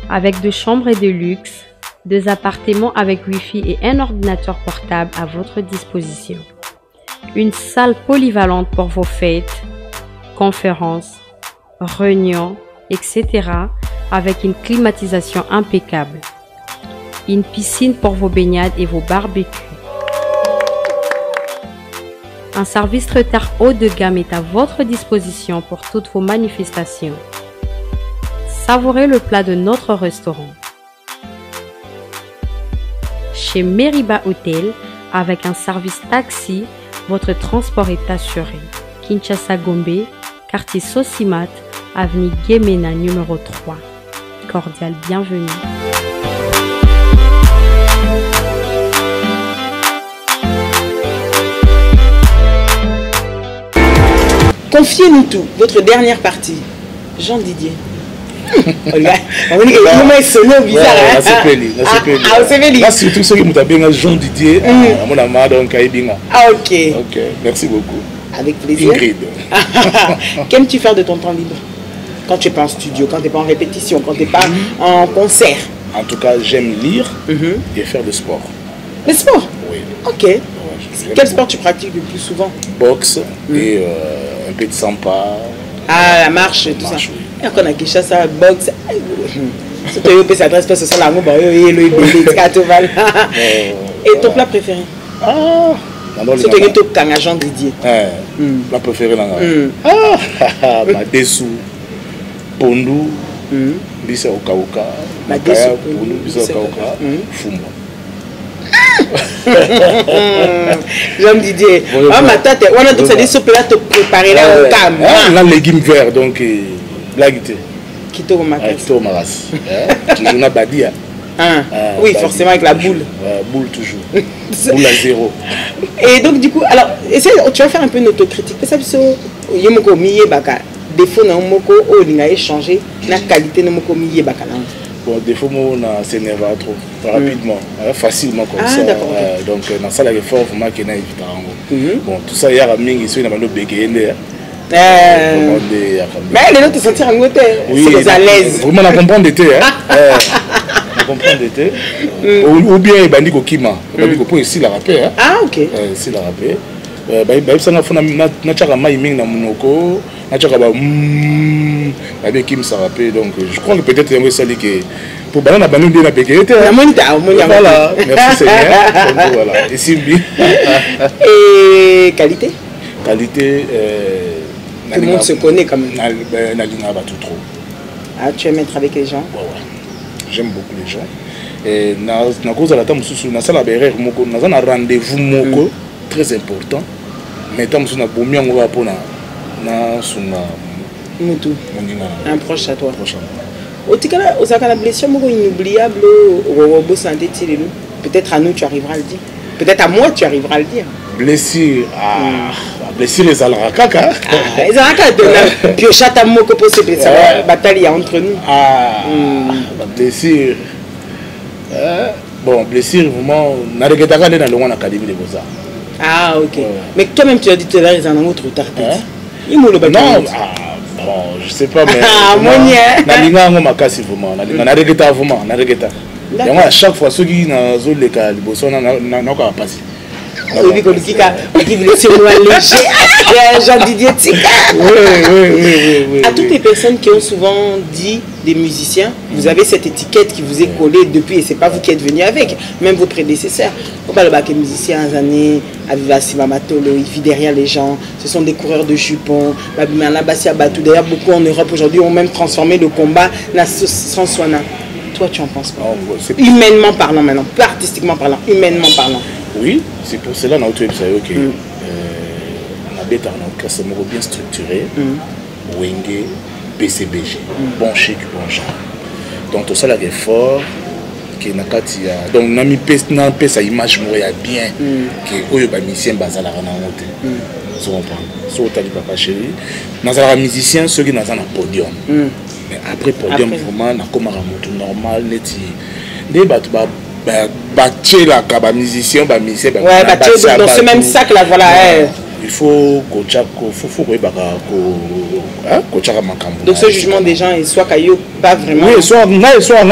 avec 2 chambres et de luxe, 2 appartements avec Wi-Fi et un ordinateur portable à votre disposition. Une salle polyvalente pour vos fêtes, conférences, réunions, etc. avec une climatisation impeccable. Une piscine pour vos baignades et vos barbecues. Un service traiteur haut de gamme est à votre disposition pour toutes vos manifestations. Savourez le plat de notre restaurant. Chez Meriba Hotel, avec un service taxi, votre transport est assuré. Kinshasa Gombe, quartier Sosimat, avenue Guémena numéro 3. Cordial bienvenue. Confiez-nous tout, votre dernière partie. Jean Didier. On dit que comment est solo bizarre. Là, surtout ceux qui m'ont appelé Jean Didier, mon amant, donc Aïbinga. Ah, ok. Ok, merci beaucoup. Avec plaisir. Ingrid. Qu'aimes-tu faire de ton temps libre? Quand tu n'es pas en studio, quand tu n'es pas en répétition, quand tu n'es pas en concert? En tout cas, j'aime lire et faire du sport. Le sport? Oui. Ok. Ouais, quel sport tu pratiques le plus souvent? Boxe et un peu de sampa. Ah, la marche, tout ça. Oui. Et quand on a Kinshasa, boxe. Si tu s'adresse pas, ce sera l'amour, et ton plat préféré? Ah, c'est ton kanga Jean Didier. Plat préféré, ma dessous, pondu, bisa okauka, makaya pondu, bisa okauka, fumba. Jean Didier, ma tante, on a tout ça dit ce plat te préparer là au cam. Un légume vert, donc blague. Kito Makas. Kito Makas. Toujours na badia. Oui, forcément avec la boule. Boule toujours. Boule à 0. Et donc du coup, alors, tu vas faire un peu une autocritique. Ça veut dire que yemoko miye baka défaut na moko o linga échanger na qualité na moko miye baka na. Bon, défaut on a s'énerve trop rapidement, facilement comme ça. Donc dans ça la réforme vraiment qui n'a évité. Bon, tout ça hier à mingi sur na mano begende. Mais les autres te sentir en côté, c'est à l'aise. Vraiment on comprend d'été comprendre d'été ou bien bandi ko kima bandi ko ici la rappel. Ah OK. Ici la rappel. Bah ça na fona na chaka mai mingi na munoko na chaka ba avec kim ça rappel, donc je crois que peut-être il y a ça que pour banana banu bien na péquete. Voilà, merci Seigneur. Donc voilà, et Simbi. Et qualité? Qualité, tout le monde se connaît quand même. Nalinga ba tout trop. Ah, tu aimes être avec les gens? Ouais, ouais. J'aime beaucoup les gens. Et na cause de la table sous na sala berrer moko na un rendez-vous moko très important. Mais tant que na bomi on va pour na sunga mutu. Un proche à toi. Proche. Otikala osaka la blessure moko inoubliable au beau santé tilelu. Peut-être à nous tu arriveras à le dire. Peut-être à moi tu arriveras à le dire. Blessure blessure les alrakaka. Les alrakaka de piochata moko pour se blesser. Bataille entre nous. Blessure. Bon, blessure, vraiment, on a regretté dans l'Académie des Beaux-Arts. Ah, ok. Mais toi-même, tu as dit tout à l'heure, ils en ont trop tard. Non, bon, je sais pas, mais. Ah, mon dieu. Nalinga ngo makasi vraiment, na regretté vraiment, na regretté. Donc à chaque fois ceux qui na zo le ka liboso na ka passer. Oui, qui blessé moi léger. Jean Didier Tika. Oui. À toutes les personnes qui ont souvent dit des musiciens, vous avez cette étiquette qui vous est collée depuis et c'est pas vous qui êtes venu avec, même vos prédécesseurs. On parle de musiciens années, Aviva Simamatolo, il vit derrière les gens, ce sont des coureurs de jupons, d'ailleurs beaucoup en Europe aujourd'hui ont même transformé le combat sans soin. Toi tu en penses quoi? Humainement parlant maintenant, pas artistiquement parlant, humainement parlant. Oui, c'est pour cela que nous avons dit que on a bien structuré, Wenge, PCBG, bon chic, bon genre. Donc tout ça là est fort, qui est donc on a mis sa image bien, que oyo ba musicien bazala na monte. Vous comprenez? So tali papa chéri, nous avons musicien ceux qui nous ont un podium. Mais après podium vraiment na comme un normal neti des batba battre la caba musicien musicien ouais battre dans ce même sac là voilà. Il faut donc ce jugement des gens, soit caillou pas vraiment. Oui, soit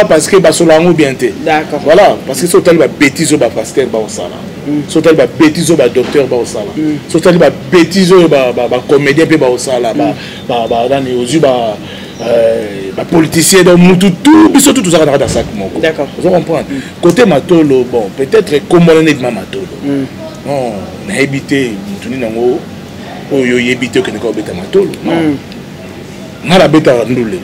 parce que basolango bien té. D'accord. Voilà, parce que c'est tel bêtise au pasteur ba osala. C'est tel bêtise au docteur ba osala. C'est tel bêtise au comédien ba osala ba dans les yeux ba politicien donc tout ça dans sac moko. D'accord. Vous comprenez. Côté matolo bon, peut-être comme on est de matolo. Non, on a habité, on a habité que nous avons habité matolo. Non, on a habité à Ndoulé,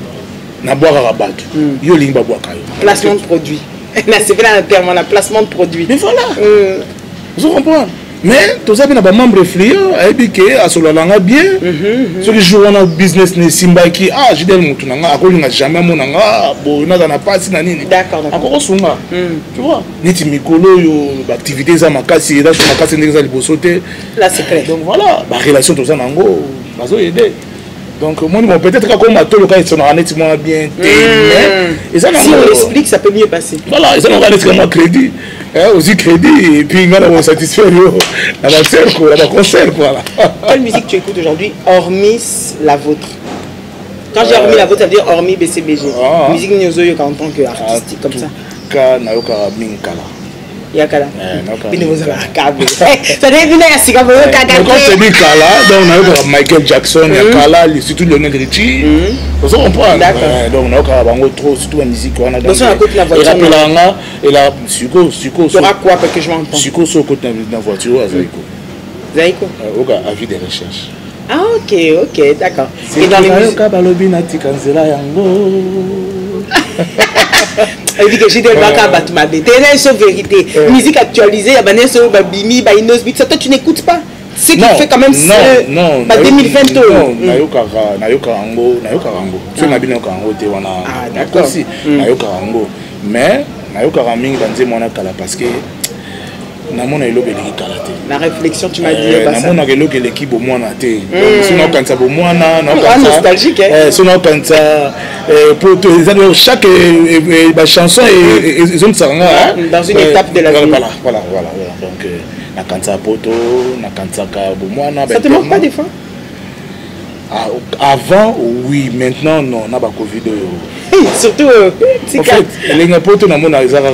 on a boire à Rabat, on a boire à Kayo. Placement de produits. C'est bien un terme, on a placement de produits. Mais voilà, vous comprenez. Mais tout ça, il y a des membres fliants, et à cela, on a bien. Ceux qui jouent dans le business, ne simba qui, j'ai des moutons, on n'a jamais mon on n'a pas si nani. D'accord. Encore tu vois, neti mikolo activités à ma casse, là sur ma casse, n'est-ce pas sauter. Là c'est clair. Donc voilà, la relation tout ça nango, bazo aider. Donc moi peut-être comme mato le cas ils sont honnêtement bien. Et ça si on explique, ça peut mieux passer. Voilà, ils ont honnêtement crédit. Aussi crédit et puis on va satisfaire la concert quoi. Quelle musique tu écoutes aujourd'hui hormis la vôtre? Quand j'ai hormis la vôtre, ça veut dire hormis BCBG. Musique nyozoyo en tant qu'artistique comme ça. Nayoka Minkala. Yakala. Ça devient à Singapore. Quand c'est Minkala, donc on a Michael Jackson, Yakala, surtout Lionel Richie. Vous comprenez? Donc on a bango trop surtout la musique on a dans. Et là Suko. Tu auras quoi parce que je m'entends. Suko sur côté dans la voiture à Zaiko. Zaiko. Oka avis de recherche. Ah ok, d'accord. Et dans les musiques elle dit que j'ai des vacances à ma bête. C'est une vérité. Musique actualisée, il y a des choses Bimi, Bainos, ça toi tu n'écoutes pas. Ce qui fait quand même non, 2020. Non, Nayoka Rango. Tu n'as bien Rango, tu ah d'accord. Nayoka Rango. Mais Nayoka Raming dans mon akala parce que namona eloko eleki kala te. La réflexion tu m'as dit namona eloko eleki bomwana te. Donc sinon quand ça bomwana na quand nostalgique sinon quand ça pour chaque chanson ils ont ça dans une étape de la vie. Voilà donc na kanza poto na kanza ka bomwana ça te manque pas des fois? Avant oui, maintenant non, on a pas Covid. Surtout en fait les poto namona ezaka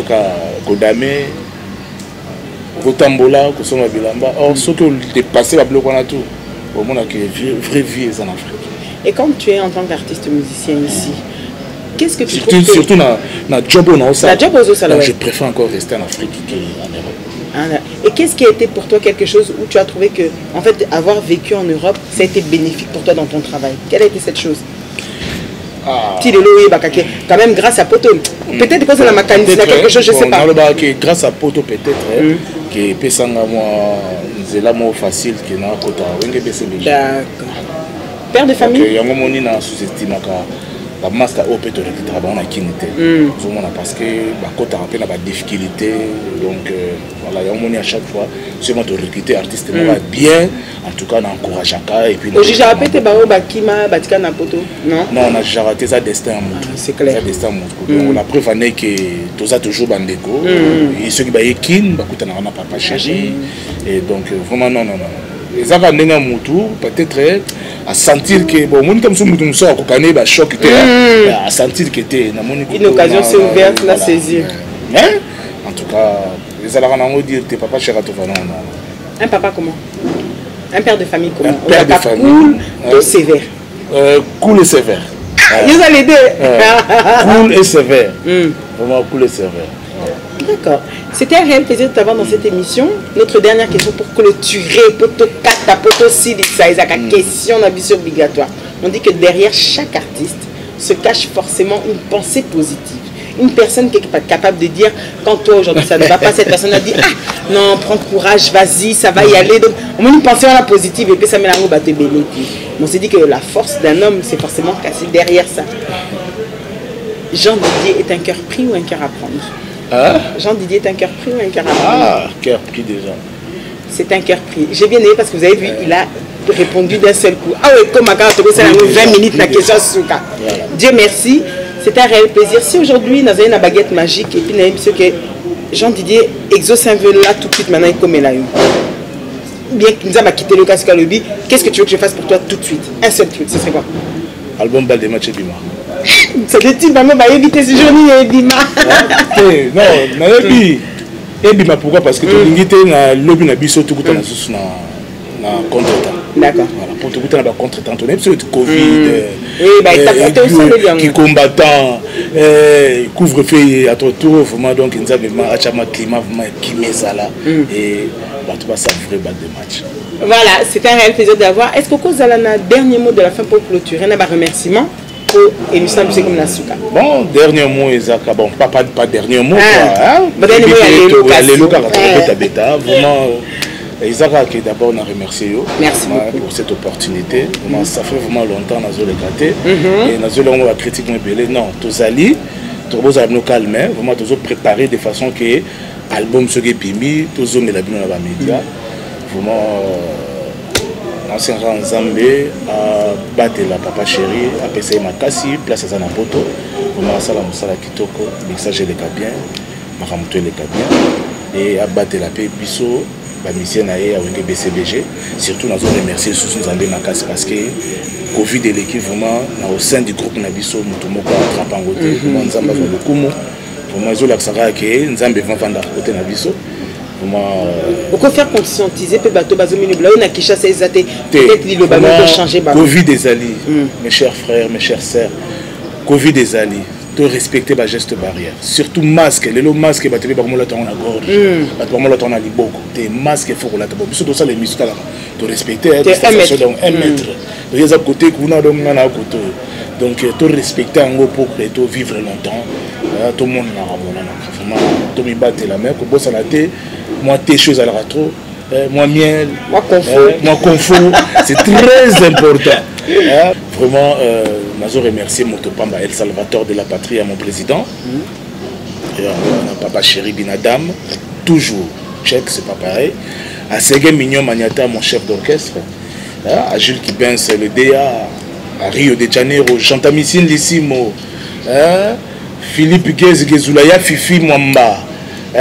kodame Rotambola, Kosoma Bilamba. Or, ce que dépassé la bloc, on a tout. Au monde, vraie vie est en Afrique. Et quand tu es en tant qu'artiste musicien ici, qu'est-ce que tu surtout dans job je préfère encore rester en Afrique qu'en Europe. Et qu'est-ce qui a été pour toi quelque chose où tu as trouvé que, en fait, avoir vécu en Europe, ça a été bénéfique pour toi dans ton travail? Quelle a été cette chose? Quand même grâce à Poto. Peut-être que c'est la mécanique, quelque chose, je ne sais pas. Grâce à Poto, peut-être, que Pesanga, c'est la moins facile que dans Kota. D'accord. Père de famille? Il y a un moment où on a sous-estimé la master au peut-être travailler en Kinité. Parce que Kota a des difficultés. Donc voilà, il y a un moment à chaque fois, si on recruter artiste bien, en tout cas, on encourage à et puis. J'ai répété Bakima, Batika Napoto. Non, on a déjà raté ça destin. C'est clair. Donc la preuve est que tout ça toujours bandeko. Et ceux qui baillent kin, bakuta na papa chéri. Et donc vraiment non. Les gens qui ont peut-être à sentir que bon, mon comme ça nous sort qu'on connaît bah choc à sentir que t'es une occasion s'est ouverte la saisir. Mais en tout cas, les gens qui ont dit t'es papa chéri à toi non. Un papa comment? Un père de famille comment? Un père de famille cool et sévère. Cool et sévère. Ils ont les deux. Cool et sévère. Vraiment cool et sévère. D'accord. C'était un réel plaisir de t'avoir dans cette émission. Notre dernière question pour clôturer, poto kata, poto sili, ça est une question d'ambition obligatoire. On dit que derrière chaque artiste se cache forcément une pensée positive. Une personne qui est capable de dire, quand toi aujourd'hui ça ne va pas, cette personne a dit, ah non, prends courage, vas-y, ça va y aller. Donc, on met une pensée positive et puis ça met la roue à te bénir. On s'est dit que la force d'un homme, c'est forcément cassé derrière ça. Jean Didier est un cœur pris ou un cœur à prendre? Jean Didier est un cœur pris ou un cœur à prendre? Cœur pris déjà. C'est un cœur pris. J'ai bien aimé parce que vous avez vu, il a répondu d'un seul coup. Ah oui, comme à 20 minutes la question Souka. Dieu merci. C'est un réel plaisir. Si aujourd'hui, nous avons une baguette magique et puis nous avons que Jean Didier exauce un vœu là tout de suite maintenant il comme là. Bien que nous avons quitté le casque à l'objet, qu'est-ce que tu veux que je fasse pour toi tout de suite? Un seul truc, ce serait quoi? Album Bal des matchs et Bima. C'est le type vraiment va éviter ce journée et Bima. Non, et Bima pourquoi? Parce que tu as na lobby na biso tout na sous na contre-temps. D'accord. Voilà, pour tout na contre-temps, on est sur le Covid, qui combattant, couvre-feu à ton tour, vraiment donc nous avons un climat vraiment qui met ça là et tu vas savourer balle de match. Voilà, c'est un réel plaisir d'avoir. Est-ce que vous avez un dernier mot de la fin pour clôturer? Un remerciement pour l'émission de comme la Souka. Bon, dernier mot, Isaac. Bon, pas dernier mot. Dernier mot, vraiment, Isaac, d'abord, on a remercié merci beaucoup pour cette opportunité. Ça fait vraiment longtemps que nous avons gâté. Et nous avons la critique. Non, tous allés, tous nos calmes, vraiment, tous préparé de façon que l'album se pimi, tous ont mis la bien dans les médias. Vraiment, ancien grand Zambé a battu la papa chérie, a passé ma cassi, place à Zanapoto. Vraiment, ça la moussala kitoko, mixage les cabien, maramoutou les cabien, et a battu la paix bisso, la mission a avec BCBG. Surtout, nous avons remercié sous Zambé Makassi parce que Covid et l'équipe vraiment au sein du groupe Nabiso, Moutoumoko a trappé en côté, vraiment Zamba va le Kumu, vraiment ils ont l'accès que Nzambé va vendre à côté Nabiso. Pourquoi faire conscientiser peut-être changer Covid des alliés, mes chers frères, mes chères sœurs, Covid des alliés, de respecter les gestes barrières, surtout masque, les masques bah tu veux pas comment la ton la gorge, bah comment la ton a liboko, tes masques il faut que la ton, surtout ça les muscles là, de respecter distanciation donc 1 mètre, les à côté qu'on a donc on a à côté, donc de respecter en gros pour que tu vivre longtemps, tout le monde n'a vraiment, tout me battre la main, que bosse à la tête. Moi, tes choses à la trop, moi, miel, moi, confort, c'est très important. Vraiment, nous avons remercié Motopamba, El Salvador de la patrie, à mon président. Papa chéri Binadam, toujours, tchèque, c'est pas pareil. À Ségué Mignon Maniata, mon chef d'orchestre. À Jules Kibens, le DA, à Rio de Janeiro, Chantamissine Lissimo, Philippe Gezulaya, Fifi Mwamba.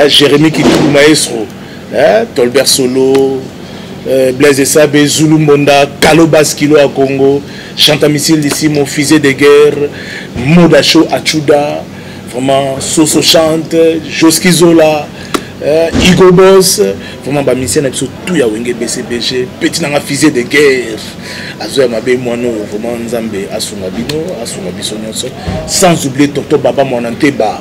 Jérémy Kitou Maestro, Tolbert Solo, Blaise Sabé, Zulu Monda, Kalo Baskilo à Congo, Chantamissile d'ici, mon fusée de guerre, Modacho Achuda, vraiment Soso Chante, Joski Zola, Igo Boss, vraiment ba mission na biso tout ya wenge BCBG, petit na fusée de guerre. Azoya mabe mono vraiment nzambe asunga bino, asunga biso nyonso. Sans oublier tonton Baba Monanteba.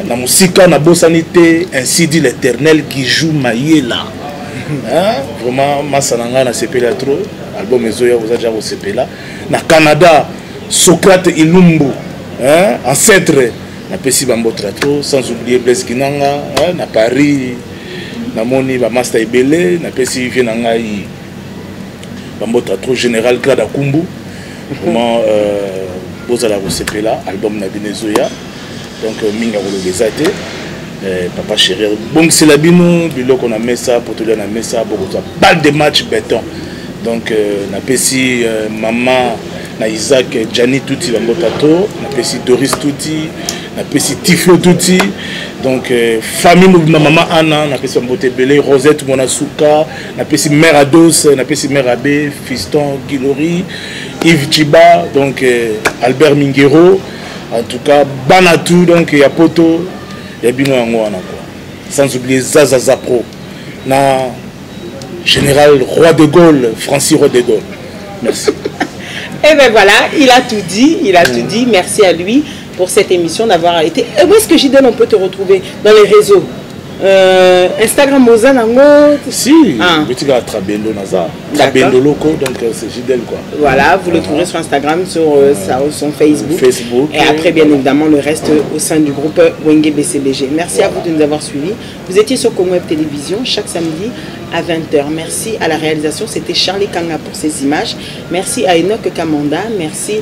Na musika na bosanité, ainsi dit l'Éternel qui joue Mayela. Vraiment masananga na sepela trop, album ezoya vous a déjà au sepela. Na Canada, Socrate Ilumbu, ancêtre na pesi bambo trato, sans oublier Blaise Kinanga, na Paris, na moni ba master ebele, na pesi vie na ngai bambo trato général Grada Kumbu. Vraiment bozala au sepela, album na binezoya. Donc minga kolobezate. Papa chéri, bon c'est la bino, biloko na mesa, potolia na mesa, beaucoup balle de match béton. Donc na pesi maman na Isaac Gianni Tuti Bangotato, na pesi Doris Tuti, na pesi Tiflo Tuti. Donc famille maman Anna, na pesi Mbote Belé, Rosette Monasuka, na pesi mère Ados, na pesi mère Abbé, fiston Gilori, Yves Chiba, donc Albert Minguero. En tout cas, Banatou, donc il y a Poto. Sans oublier Zaza Zapro, na général Roi de Gaulle, Francis Roi de Gaulle. Merci. Et bien voilà, il a tout dit, Merci à lui pour cette émission d'avoir été. Et où est-ce que Gidel, on peut te retrouver dans les réseaux? Instagram Mozanango. Si, petit gars Trabendo Naza. Trabendo Loco, donc c'est Gidel quoi. Voilà, vous le trouverez sur Instagram, sur son Facebook. Et après, bien évidemment, le reste au sein du groupe Wenge BCBG. Merci à vous de nous avoir suivis. Vous étiez sur Comweb Télévision chaque samedi à 20h. Merci à la réalisation, c'était Charlie Kanga pour ces images. Merci à Enoch Kamanda. Merci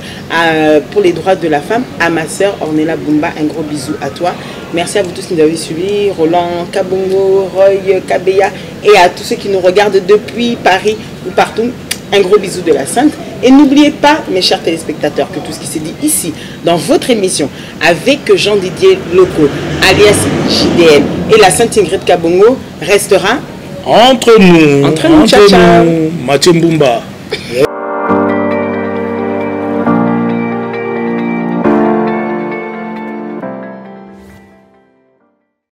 pour les droits de la femme, à ma soeur Ornella Bumba. Un gros bisou à toi. Merci à vous tous qui nous avez suivis, Roland Kabongo, Roy Kabeya, et à tous ceux qui nous regardent depuis Paris ou partout. Un gros bisou de la Sainte. Et n'oubliez pas, mes chers téléspectateurs, que tout ce qui s'est dit ici, dans votre émission, avec Jean-Didier Loco, alias JDM, et la Sainte Ingrid Kabongo, restera entre nous. Ciao, ciao. Mathieu Mbumba.